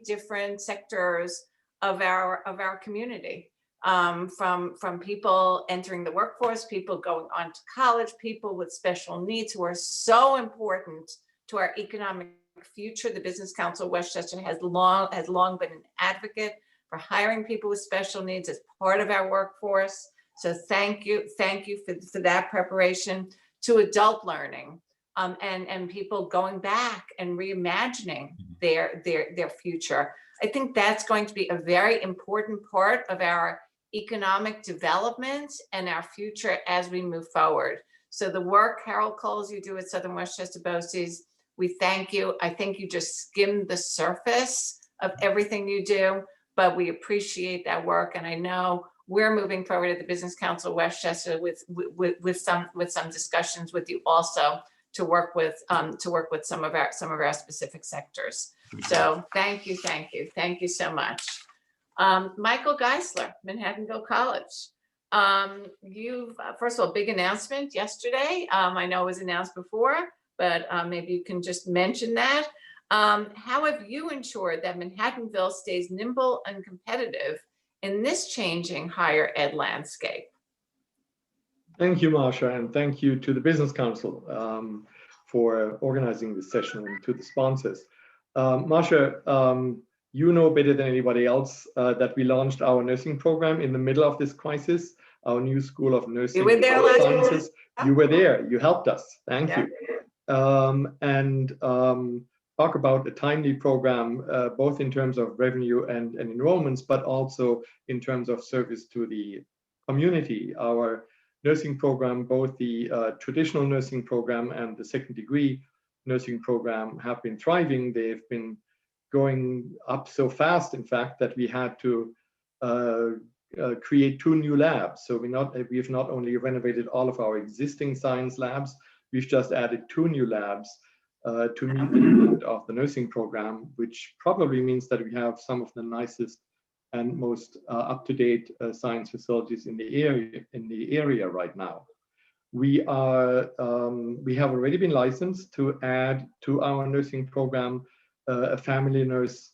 different sectors of our community, from people entering the workforce, people going on to college, people with special needs who are so important to our economic future. The Business Council of Westchester has long been an advocate for hiring people with special needs as part of our workforce. So thank you for that preparation. To adult learning, and people going back and reimagining their future. I think that's going to be a very important part of our economic development and our future as we move forward. So the work, Harold Coles, you do at Southern Westchester BOCES, we thank you. I think you just skimmed the surface of everything you do, but we appreciate that work. And I know we're moving forward at the Business Council of Westchester with some discussions with you also to work with some of our specific sectors. So thank you so much. Michael Geisler, Manhattanville College. You've first of all, big announcement yesterday. I know it was announced before, but maybe you can just mention that. How have you ensured that Manhattanville stays nimble and competitive in this changing higher ed landscape? Thank you, Marsha, and thank you to the Business Council for organizing this session, and to the sponsors. Marsha, you know better than anybody else that we launched our nursing program in the middle of this crisis, our new School of Nursing and Health Sciences. You were there, you helped us, thank you. Talk about a timely program, both in terms of revenue and enrollments, but also in terms of service to the community. Our nursing program, both the traditional nursing program and the second degree nursing program, have been thriving. They've been going up so fast, in fact, that we had to create 2 new labs. So we've not only renovated all of our existing science labs, we've just added 2 new labs to meet the demand of the nursing program, which probably means that we have some of the nicest and most up-to-date science facilities in the area right now. We have already been licensed to add to our nursing program a family nurse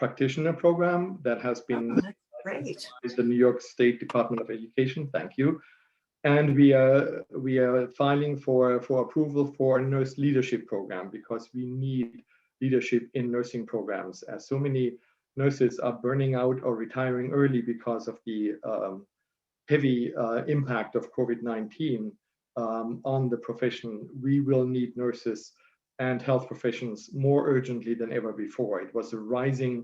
practitioner program that has been That's great. is the New York State Department of Education. Thank you. And we are filing for approval for a nurse leadership program because we need leadership in nursing programs, as so many nurses are burning out or retiring early because of the heavy impact of COVID-19 on the profession. We will need nurses and health professions more urgently than ever before. It was a rising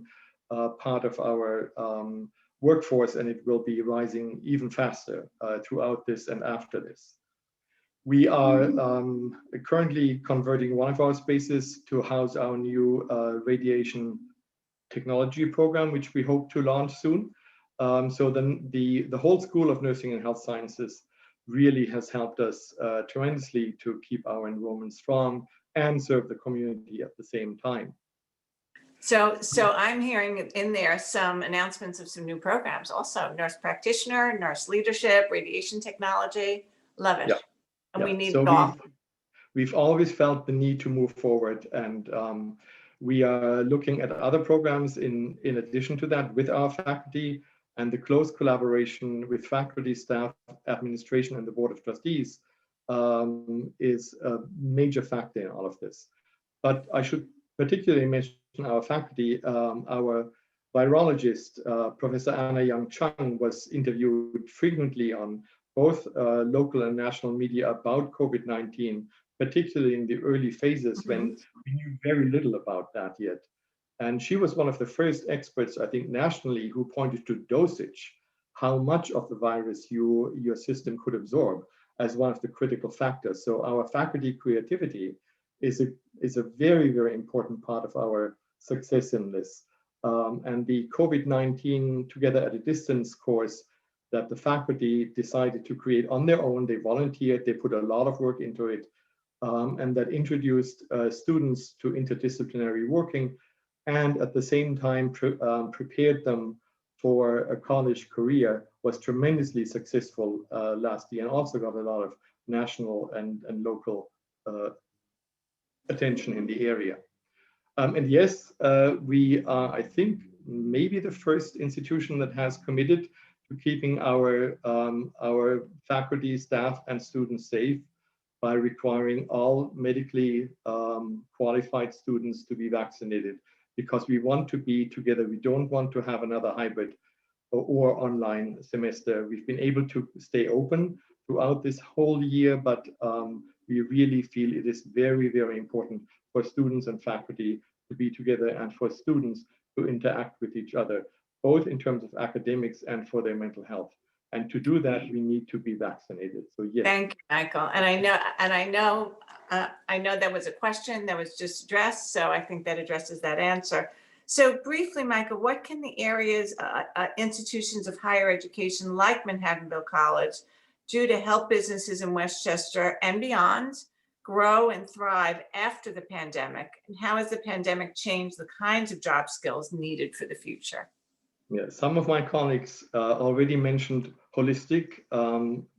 part of our workforce, and it will be rising even faster throughout this and after this. We are currently converting one of our spaces to house our new radiation technology program, which we hope to launch soon. So then the whole School of Nursing and Health Sciences really has helped us tremendously to keep our enrollment strong and serve the community at the same time. So I'm hearing in there some announcements of some new programs also: nurse practitioner, nurse leadership, radiation technology. Love it. Yeah. And we need So it all. we've always felt the need to move forward, and we are looking at other programs in addition to that with our faculty, and the close collaboration with faculty, staff, administration, and the Board of Trustees is a major factor in all of this. But I should particularly mention our faculty. Our virologist, Professor Anna Young Chung, was interviewed frequently on both local and national media about COVID-19, particularly in the early phases when we knew very little about that yet. And she was one of the first experts, I think, nationally, who pointed to dosage, how much of the virus your system could absorb, as one of the critical factors. So our faculty creativity is a very, very important part of our success in this. And the COVID-19 Together at a Distance course that the faculty decided to create on their own, they volunteered, they put a lot of work into it, and that introduced students to interdisciplinary working, and at the same time prepared them for a college career, was tremendously successful last year, and also got a lot of national and local attention in the area. And yes, we are, I think, maybe the first institution that has committed to keeping our faculty, staff, and students safe by requiring all medically qualified students to be vaccinated, because we want to be together. We don't want to have another hybrid or online semester. We've been able to stay open throughout this whole year, but we really feel it is very, very important for students and faculty to be together and for students to interact with each other, both in terms of academics and for their mental health. And to do that, we need to be vaccinated. So yes. Thank you, Michael. And I know that was a question that was just addressed, so I think that addresses that answer. So briefly, Michael, what can the areas, institutions of higher education like Manhattanville College do to help businesses in Westchester and beyond grow and thrive after the pandemic? And how has the pandemic changed the kinds of job skills needed for the future? Yeah, some of my colleagues already mentioned the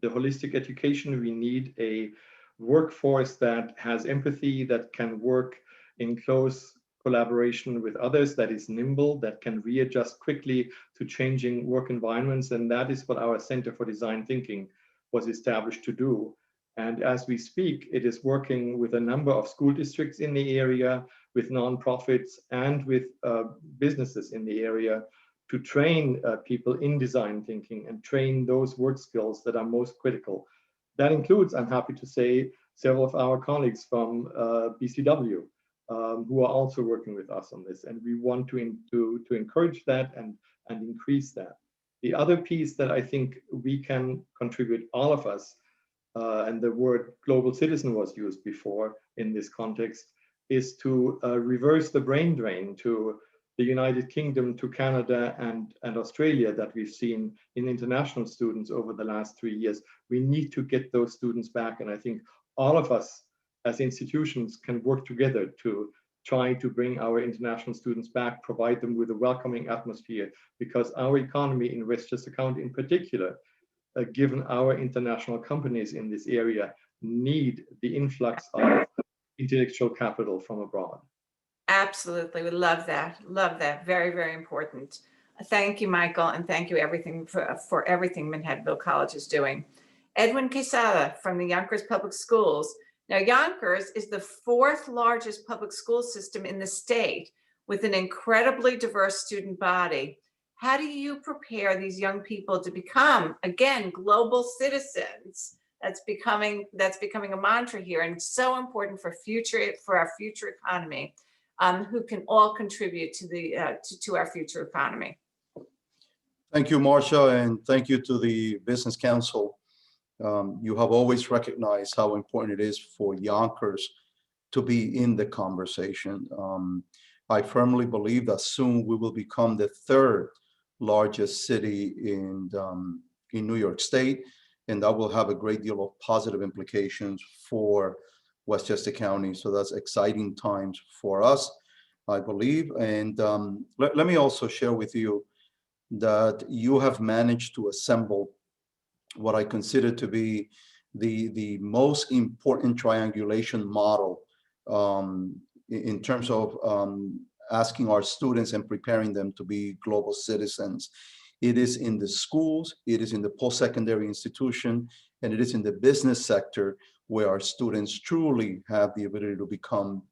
holistic education. We need a workforce that has empathy, that can work in close collaboration with others, that is nimble, that can readjust quickly to changing work environments. And that is what our Center for Design Thinking was established to do. And as we speak, it is working with a number of school districts in the area, with nonprofits, and with businesses in the area to train people in design thinking and train those work skills that are most critical. That includes, I'm happy to say, several of our colleagues from BCW who are also working with us on this. And we want to encourage that and increase that. The other piece that I think we can contribute, all of us, and the word global citizen was used before in this context, is to reverse the brain drain to the United Kingdom, to Canada and Australia that we've seen in international students over the last 3 years. We need to get those students back. And I think all of us as institutions can work together to try to bring our international students back, provide them with a welcoming atmosphere, because our economy in Westchester County in particular, given our international companies in this area, need the influx of intellectual capital from abroad. Absolutely. We love that. Love that. Very, very important. Thank you, Michael, and thank you for everything Manhattanville College is doing. Edwin Quezada from the Yonkers Public Schools. Now, Yonkers is the fourth largest public school system in the state with an incredibly diverse student body. How do you prepare these young people to become, again, global citizens? That's becoming a mantra here, and it's so important for our future economy, who can all contribute to our future economy. Thank you, Marsha, and thank you to the Business Council. You have always recognized how important it is for Yonkers to be in the conversation. I firmly believe that soon we will become the third largest city in New York State, and that will have a great deal of positive implications for Westchester County. So that's exciting times for us, I believe. And let me also share with you that you have managed to assemble what I consider to be the most important triangulation model in terms of asking our students and preparing them to be global citizens. It is in the schools, it is in the post-secondary institution, and it is in the business sector where our students truly have the ability to become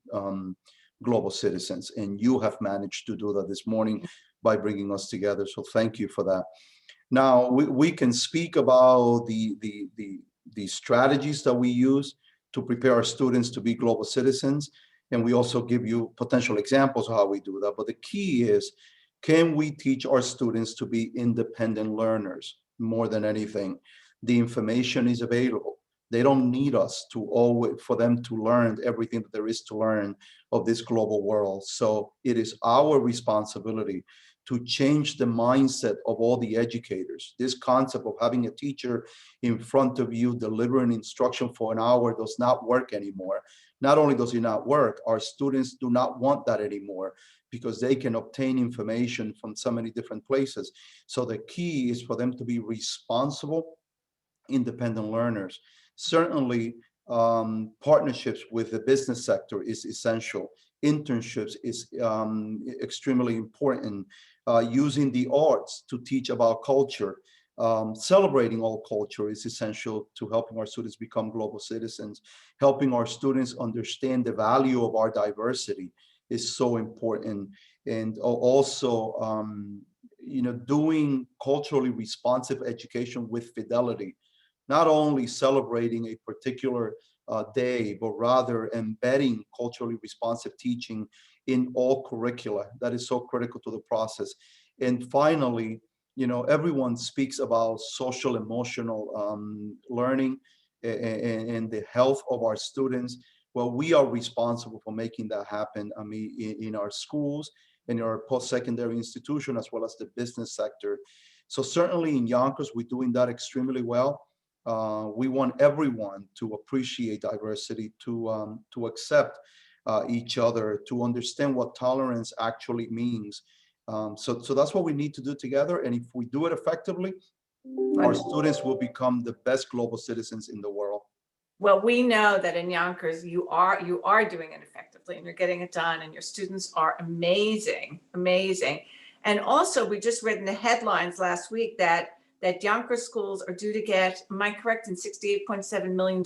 global citizens. And you have managed to do that this morning by bringing us together. So thank you for that. Now, we can speak about the strategies that we use to prepare our students to be global citizens. And we also give you potential examples of how we do that. But the key is, can we teach our students to be independent learners more than anything? The information is available. They don't need us for them to learn everything that there is to learn of this global world. So it is our responsibility to change the mindset of all the educators. This concept of having a teacher in front of you delivering instruction for an hour does not work anymore. Not only does it not work, our students do not want that anymore because they can obtain information from so many different places. So the key is for them to be responsible, independent learners. Certainly, partnerships with the business sector is essential. Internships is extremely important. Using the arts to teach about culture, celebrating all culture is essential to helping our students become global citizens. Helping our students understand the value of our diversity is so important. And also, doing culturally responsive education with fidelity. Not only celebrating a particular day, but rather embedding culturally responsive teaching in all curricula. That is so critical to the process. And finally, everyone speaks about social emotional learning and the health of our students. Well, we are responsible for making that happen. I mean, in our schools, in our post-secondary institution, as well as the business sector. So certainly in Yonkers, we're doing that extremely well. We want everyone to appreciate diversity, to accept each other, to understand what tolerance actually means. So that's what we need to do together. And if we do it effectively, our students will become the best global citizens in the world. Well, we know that in Yonkers, you are doing it effectively and you're getting it done, and your students are amazing, amazing. And also, we just read in the headlines last week that Yonkers schools are due to get, am I correct, in $68.7 million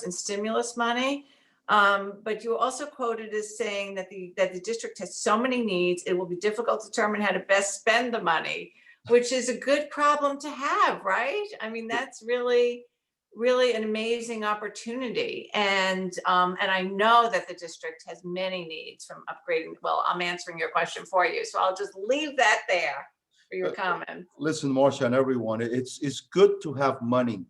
in stimulus money? But you were also quoted as saying that the district has so many needs, it will be difficult to determine how to best spend the money, which is a good problem to have, right? I mean, that's really an amazing opportunity. And I know that the district has many needs from upgrading. Well, I'm answering your question for you, so I'll just leave that there for your comment. Listen, Marsha and everyone, it's good to have money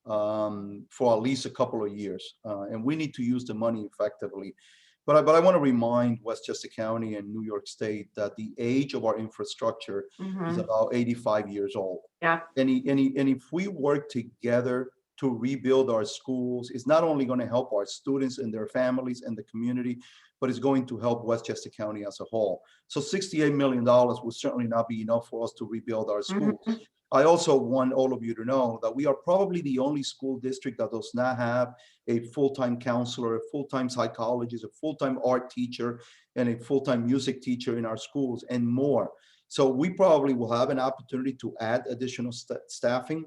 for at least a couple of years, and we need to use the money effectively. But I want to remind Westchester County and New York State that the age of our infrastructure is about 85 years old. Yeah. And if we work together to rebuild our schools, it's not only going to help our students and their families and the community, but it's going to help Westchester County as a whole. So $68 million will certainly not be enough for us to rebuild our schools. I also want all of you to know that we are probably the only school district that does not have a full-time counselor, a full-time psychologist, a full-time art teacher, and a full-time music teacher in our schools and more. So we probably will have an opportunity to add additional staffing.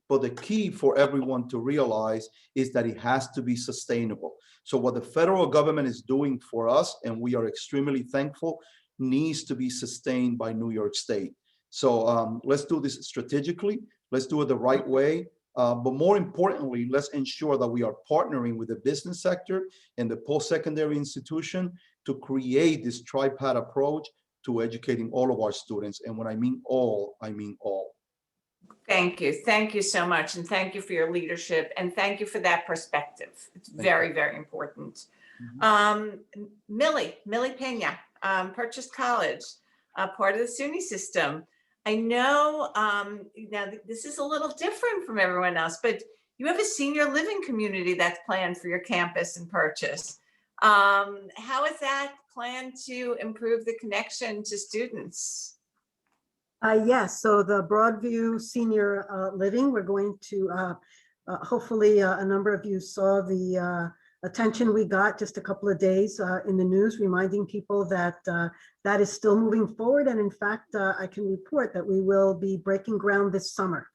But the key for everyone to realize is that it has to be sustainable. So what the federal government is doing for us, and we are extremely thankful, needs to be sustained by New York State. So let's do this strategically. Let's do it the right way. But more importantly, let's ensure that we are partnering with the business sector and the post-secondary institution to create this tripod approach to educating all of our students. And when I mean all, I mean all. Thank you. Thank you so much. And thank you for your leadership. And thank you for that perspective. It's very, very important. Millie Pena, Purchase College, part of the SUNY system. I know now this is a little different from everyone else, but you have a senior living community that's planned for your campus in Purchase. How is that planned to improve the connection to students? Yes, so the Broadview Senior Living, we're going to, hopefully a number of you saw the attention we got just a couple of days in the news, reminding people that that is still moving forward. And in fact, I can report that we will be breaking ground this summer.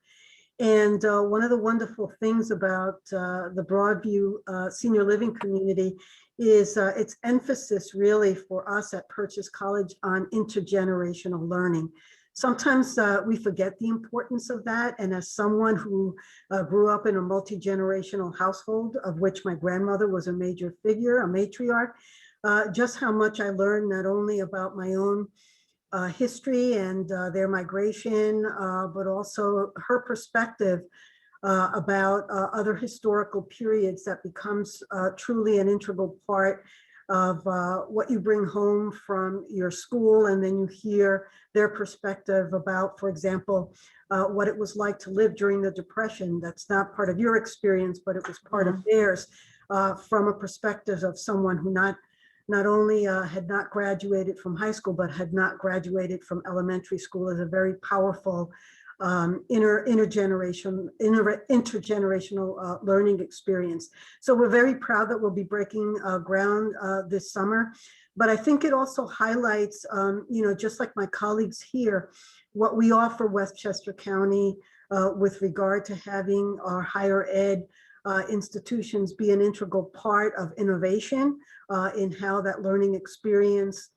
And one of the wonderful things about the Broadview Senior Living community is its emphasis really for us at Purchase College on intergenerational learning. Sometimes we forget the importance of that. And as someone who grew up in a multi-generational household, of which my grandmother was a major figure, a matriarch, just how much I learned not only about my own history and their migration, but also her perspective about other historical periods that becomes truly an integral part of what you bring home from your school. And then you hear their perspective about, for example, what it was like to live during the Depression. That's not part of your experience, but it was part of theirs, from a perspective of someone who not only had not graduated from high school, but had not graduated from elementary school. Is a very powerful intergenerational learning experience. So we're very proud that we'll be breaking ground this summer. But I think it also highlights, just like my colleagues here, what we offer Westchester County with regard to having our higher ed institutions be an integral part of innovation in how that learning experience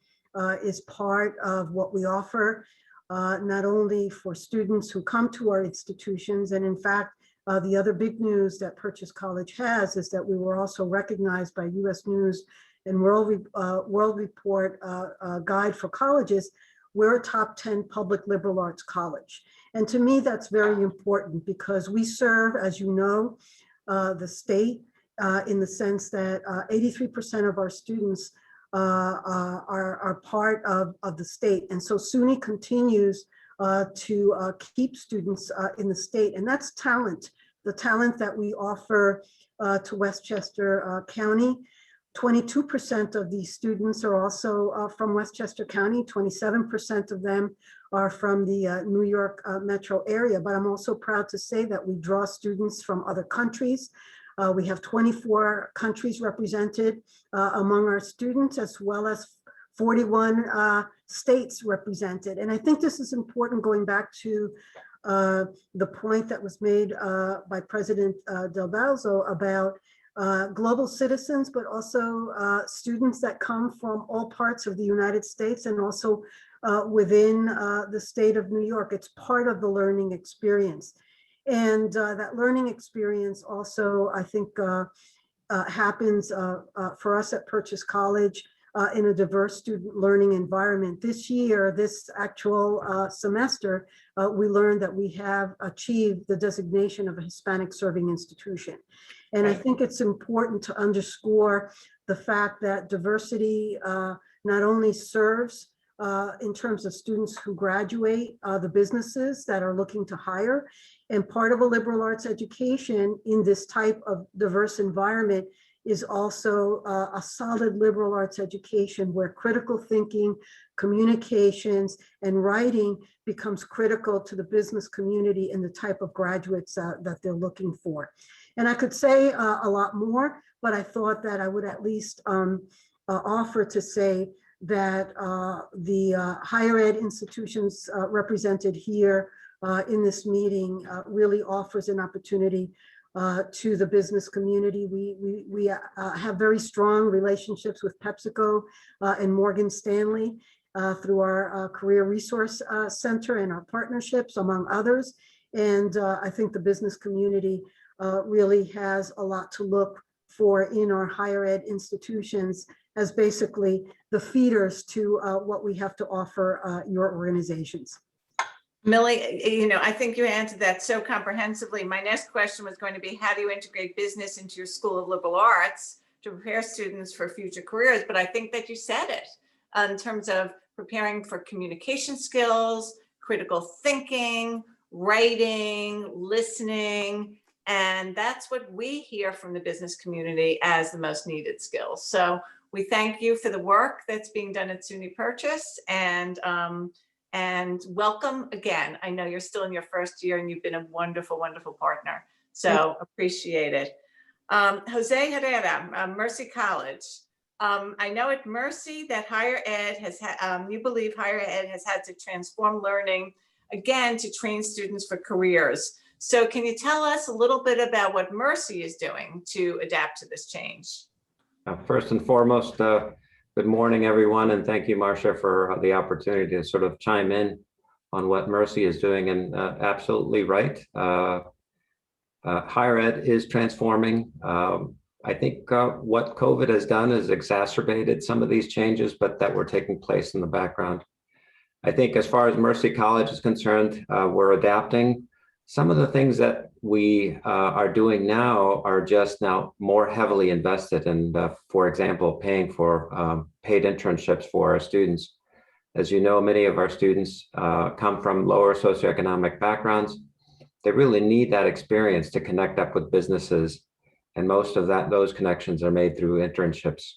is part of what we offer. Not only for students who come to our institutions, and in fact, the other big news that Purchase College has is that we were also recognized by U.S. News and World Report Guide for Colleges. We're a top 10 public liberal arts college. And to me, that's very important because we serve, as you know, the state in the sense that 83% of our students are part of the state. And so SUNY continues to keep students in the state, and that's talent, the talent that we offer to Westchester County. 22% of these students are also from Westchester County, 27% of them are from the New York metro area, but I'm also proud to say that we draw students from other countries. We have 24 countries represented among our students, as well as 41 states represented. And I think this is important, going back to the point that was made by President Del Balzo about global citizens, but also students that come from all parts of the United States and also within the state of New York. It's part of the learning experience. And that learning experience also, I think, happens for us at Purchase College in a diverse student learning environment. This year, this actual semester, we learned that we have achieved the designation of a Hispanic serving institution. And I think it's important to underscore the fact that diversity not only serves in terms of students who graduate, the businesses that are looking to hire, and part of a liberal arts education in this type of diverse environment is also a solid liberal arts education where critical thinking, communications, and writing becomes critical to the business community and the type of graduates that they're looking for. And I could say a lot more, but I thought that I would at least offer to say that the higher ed institutions represented here in this meeting really offers an opportunity to the business community. We have very strong relationships with PepsiCo and Morgan Stanley through our Career Resource Center and our partnerships, among others. And I think the business community really has a lot to look for in our higher ed institutions as basically the feeders to what we have to offer your organizations. Millie, I think you answered that so comprehensively. My next question was going to be, how do you integrate business into your School of Liberal Arts to prepare students for future careers? But I think that you said it in terms of preparing for communication skills, critical thinking, writing, listening, and that's what we hear from the business community as the most needed skills. So we thank you for the work that's being done at SUNY Purchase, and welcome again. I know you're still in your first year and you've been a wonderful, wonderful partner. So appreciate it. Jose Herrera, Mercy College. I know at Mercy that higher ed has had, you believe higher ed has had to transform learning again to train students for careers. So can you tell us a little bit about what Mercy is doing to adapt to this change? First and foremost, good morning, everyone, and thank you, Marsha, for the opportunity to sort of chime in on what Mercy is doing. And absolutely right. Higher ed is transforming. I think what COVID has done is exacerbated some of these changes, but that were taking place in the background. I think as far as Mercy College is concerned, we're adapting. Some of the things that we are doing now are just now more heavily invested in, for example, paying for paid internships for our students. As you know, many of our students come from lower socioeconomic backgrounds. They really need that experience to connect up with businesses. And most of those connections are made through internships.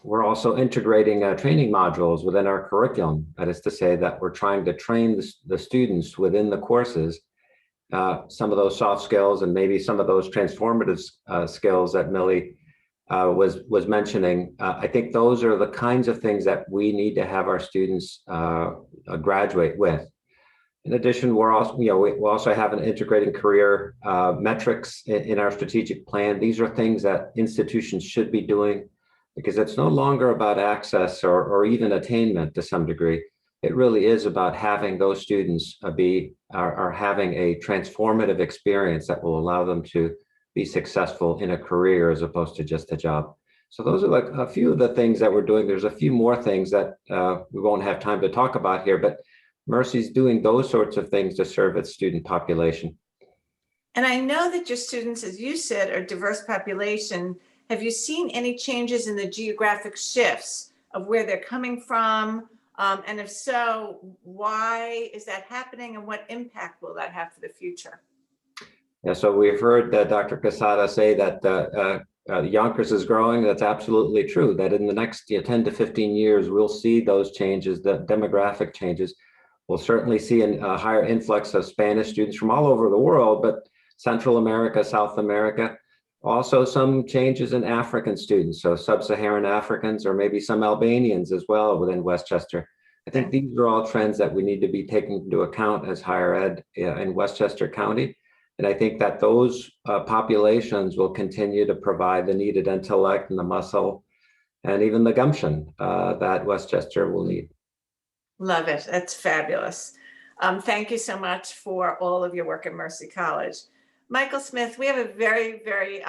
We're also integrating training modules within our curriculum. That is to say that we're trying to train the students within the courses some of those soft skills and maybe some of those transformative skills that Millie was mentioning. I think those are the kinds of things that we need to have our students graduate with. In addition, we're also, we also have an integrating career metrics in our strategic plan. These are things that institutions should be doing because it's no longer about access or even attainment to some degree. It really is about having those students are having a transformative experience that will allow them to be successful in a career as opposed to just a job. So those are like a few of the things that we're doing. There's a few more things that we won't have time to talk about here, but Mercy's doing those sorts of things to serve its student population. And I know that your students, as you said, are a diverse population. Have you seen any changes in the geographic shifts of where they're coming from? And if so, why is that happening and what impact will that have for the future? Yeah, so we've heard Dr. Quezada say that Yonkers is growing. That's absolutely true, that in the next 10 to 15 years, we'll see those changes, the demographic changes. We'll certainly see a higher influx of Spanish students from all over the world, but Central America, South America, also some changes in African students, so sub-Saharan Africans or maybe some Albanians as well within Westchester. I think these are all trends that we need to be taking into account as higher ed in Westchester County. And I think that those populations will continue to provide the needed intellect and the muscle and even the gumption that Westchester will need. Love it. That's fabulous. Thank you so much for all of your work at Mercy College. Michael Smith, we have a very, very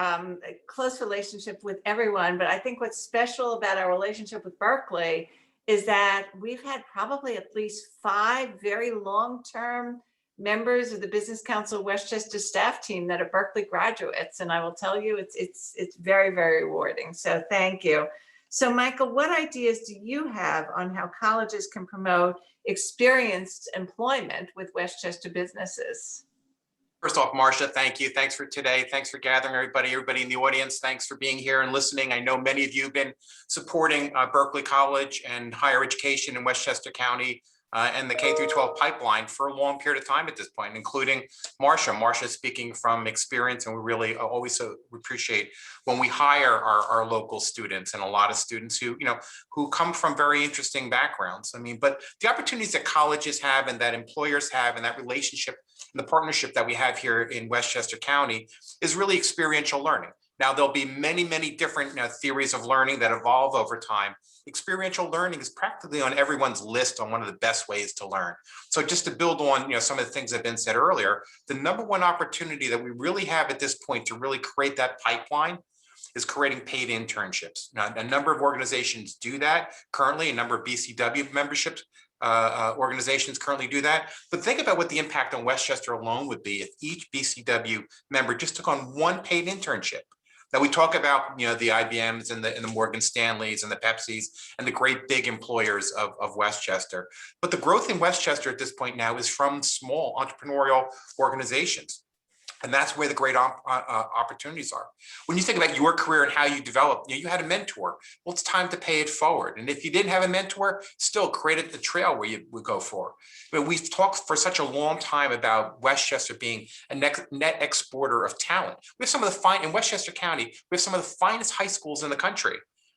close relationship with everyone, but I think what's special about our relationship with Berkeley is that we've had probably at least 5 very long-term members of the Business Council Westchester staff team that are Berkeley graduates. And I will tell you, it's very, very rewarding. So thank you. So Michael, what ideas do you have on how colleges can promote experienced employment with Westchester businesses? First off, Marsha, thank you. Thanks for today. Thanks for gathering everybody in the audience. Thanks for being here and listening. I know many of you have been supporting Berkeley College and higher education in Westchester County and the K through 12 pipeline for a long period of time at this point, including Marsha. Marsha speaking from experience, and we really always appreciate when we hire our local students, and a lot of students who come from very interesting backgrounds. I mean, but the opportunities that colleges have and that employers have and that relationship and the partnership that we have here in Westchester County is really experiential learning. Now, there'll be many, many different theories of learning that evolve over time. Experiential learning is practically on everyone's list on one of the best ways to learn. So just to build on some of the things that have been said earlier, the number one opportunity that we really have at this point to really create that pipeline is creating paid internships. Now, a number of organizations do that currently, a number of BCW memberships organizations currently do that. But think about what the impact on Westchester alone would be if each BCW member just took on one paid internship. Now we talk about the IBMs and the Morgan Stanleys and the Pepsis and the great big employers of Westchester. But the growth in Westchester at this point now is from small entrepreneurial organizations. And that's where the great opportunities are. When you think about your career and how you developed, you had a mentor. Well, it's time to pay it forward. And if you didn't have a mentor, still create the trail where you would go for. But we've talked for such a long time about Westchester being a net exporter of talent. We have some of the in Westchester County, we have some of the finest high schools in the country.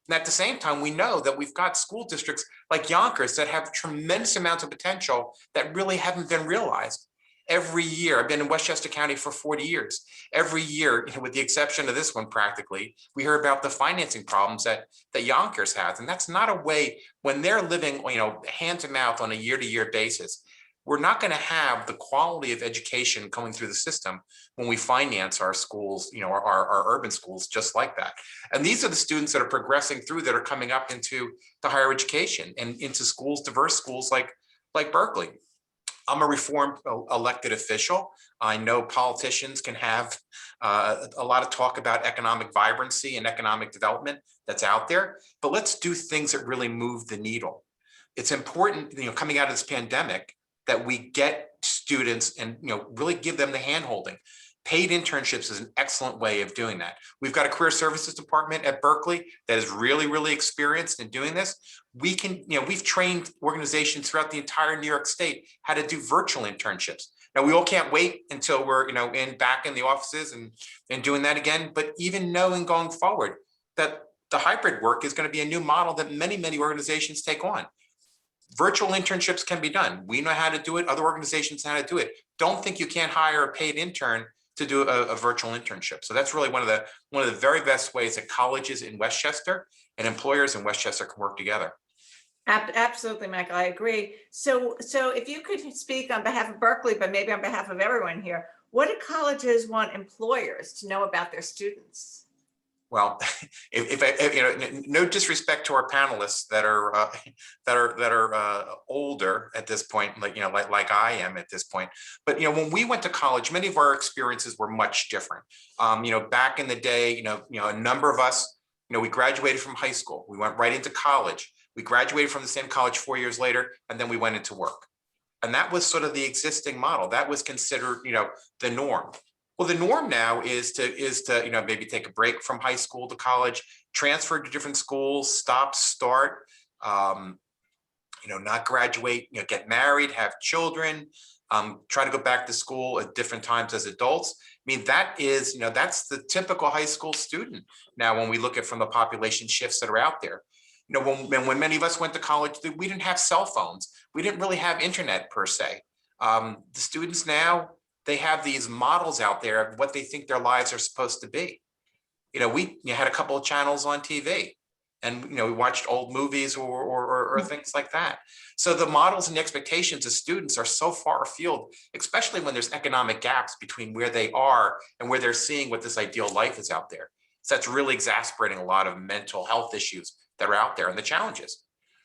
And at the same time, we know that we've got school districts like Yonkers that have tremendous amounts of potential that really haven't been realized. Every year, I've been in Westchester County for 40 years. Every year, with the exception of this one practically, we hear about the financing problems that Yonkers has. And that's not a way, when they're living hand to mouth on a year-to-year basis, we're not going to have the quality of education coming through the system when we finance our schools, our urban schools just like that. And these are the students that are progressing through that are coming up into the higher education and into schools, diverse schools like Berkeley. I'm a reformed elected official. I know politicians can have a lot of talk about economic vibrancy and economic development that's out there, but let's do things that really move the needle. It's important, coming out of this pandemic, that we get students and really give them the hand-holding. Paid internships is an excellent way of doing that. We've got a career services department at Berkeley that is really, really experienced in doing this. We can, we've trained organizations throughout the entire New York State how to do virtual internships. Now, we all can't wait until we're, back in the offices and doing that again. But even knowing going forward that the hybrid work is going to be a new model that many, many organizations take on. Virtual internships can be done. We know how to do it. Other organizations know how to do it. Don't think you can't hire a paid intern to do a virtual internship. So that's really one of the very best ways that colleges in Westchester and employers in Westchester can work together. Absolutely, Michael, I agree. So if you could speak on behalf of Berkeley, but maybe on behalf of everyone here, what do colleges want employers to know about their students? Well, if no disrespect to our panelists that are older at this point, like I am at this point, but when we went to college, many of our experiences were much different. Back in the day, a number of us, we graduated from high school, we went right into college, we graduated from the same college 4 years later, and then we went into work, and that was sort of the existing model. That was considered, the norm. Well, the norm now is to maybe take a break from high school to college, transfer to different schools, stop, start, not graduate, get married, have children, try to go back to school at different times as adults. I mean, that is, that's the typical high school student. Now, when we look at from the population shifts that are out there, when many of us went to college, we didn't have cell phones. We didn't really have internet per se. The students now, they have these models out there of what they think their lives are supposed to be. We had a couple of channels on TV, and we watched old movies or things like that. So the models and the expectations of students are so far afield, especially when there's economic gaps between where they are and where they're seeing what this ideal life is out there. So that's really exacerbating a lot of mental health issues that are out there and the challenges.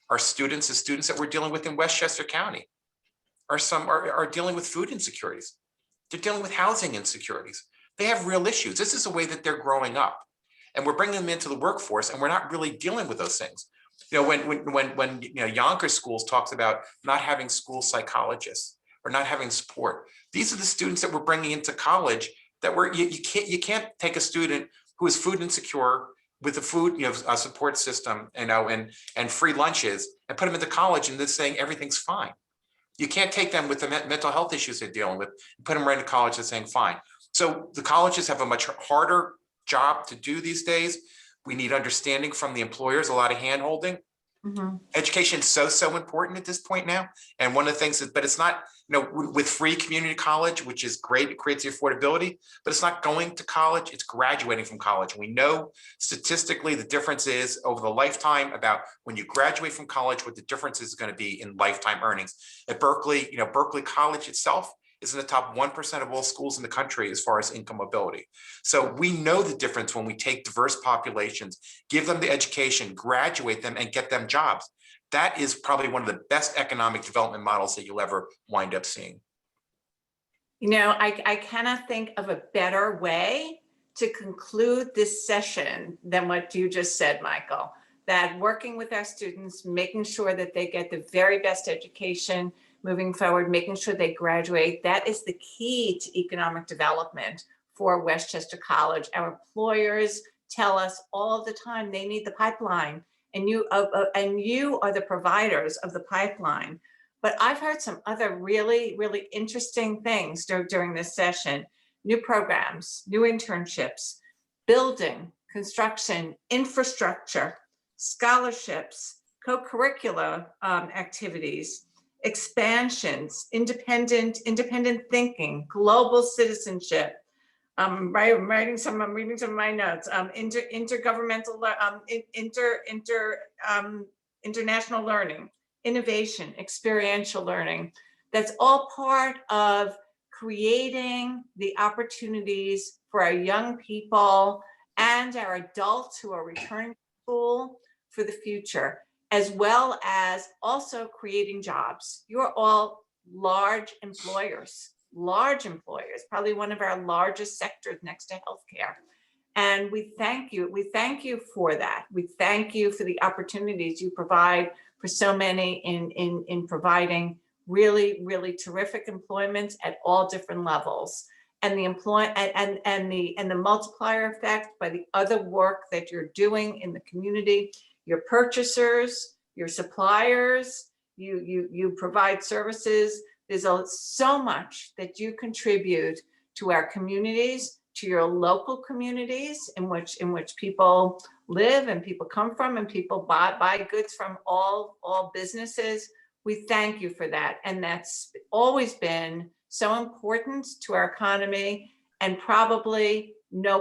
Our students, the students that we're dealing with in Westchester County, are dealing with food insecurities. They're dealing with housing insecurities. They have real issues. This is the way that they're growing up, and we're bringing them into the workforce, and we're not really dealing with those things. When Yonkers schools talks about not having school psychologists, or not having support. These are the students that we're bringing into college that you can't take a student who is food insecure with a food, a support system, and free lunches and put them into college and just saying everything's fine. You can't take them with the mental health issues they're dealing with and put them right into college and saying fine. So the colleges have a much harder job to do these days. We need understanding from the employers, a lot of hand-holding. Education is so important at this point now. And one of the things is, but it's not, with free community college, which is great, it creates the affordability, but it's not going to college, it's graduating from college. And we know statistically the difference is over the lifetime about when you graduate from college, what the difference is going to be in lifetime earnings. At Berkeley, Berkeley College itself is in the top 1% of all schools in the country as far as income mobility. So we know the difference when we take diverse populations, give them the education, graduate them, and get them jobs. That is probably one of the best economic development models that you'll ever wind up seeing. I cannot think of a better way to conclude this session than what you just said, Michael, that working with our students, making sure that they get the very best education moving forward, making sure they graduate, that is the key to economic development for Westchester College. Our employers tell us all the time they need the pipeline, and you are the providers of the pipeline. But I've heard some other really, really interesting things during this session. New programs, new internships, building, construction, infrastructure, scholarships, co-curricular activities, expansions, independent thinking, global citizenship. I'm reading some of my notes. Intergovernmental, international learning, innovation, experiential learning. That's all part of creating the opportunities for our young people and our adults who are returning to school for the future, as well as also creating jobs. You're all large employers, probably one of our largest sectors next to healthcare. And we thank you. We thank you for that. We thank you for the opportunities you provide for so many in providing really, really terrific employment at all different levels. And the and the multiplier effect by the other work that you're doing in the community, your purchasers, your suppliers, you provide services. There's so much that you contribute to our communities, to your local communities in which people live and people come from, and people buy goods from all businesses. We thank you for that. And that's always been so important to our economy, and probably no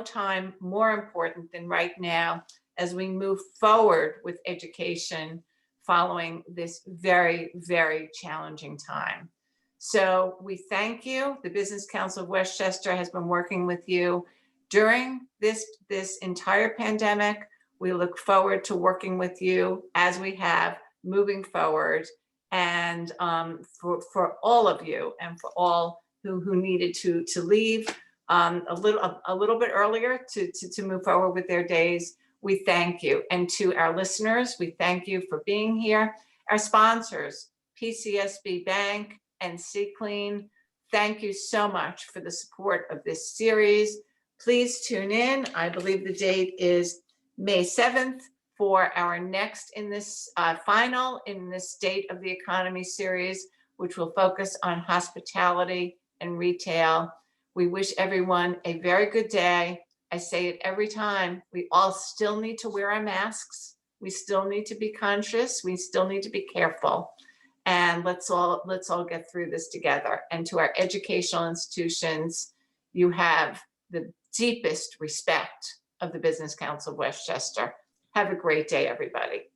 time more important than right now as we move forward with education following this very, very challenging time. So we thank you. The Business Council of Westchester has been working with you during this entire pandemic. We look forward to working with you as we have moving forward, and for all of you and for all who needed to leave a little bit earlier to move forward with their days. We thank you. And to our listeners, we thank you for being here. Our sponsors, PCSB Bank and CClean, thank you so much for the support of this series. Please tune in. I believe the date is May 7th for our next in this final in this State of the Economy series, which will focus on hospitality and retail. We wish everyone a very good day. I say it every time. We all still need to wear our masks. We still need to be conscious. We still need to be careful. And let's all get through this together. And to our educational institutions, you have the deepest respect of the Business Council of Westchester. Have a great day, everybody.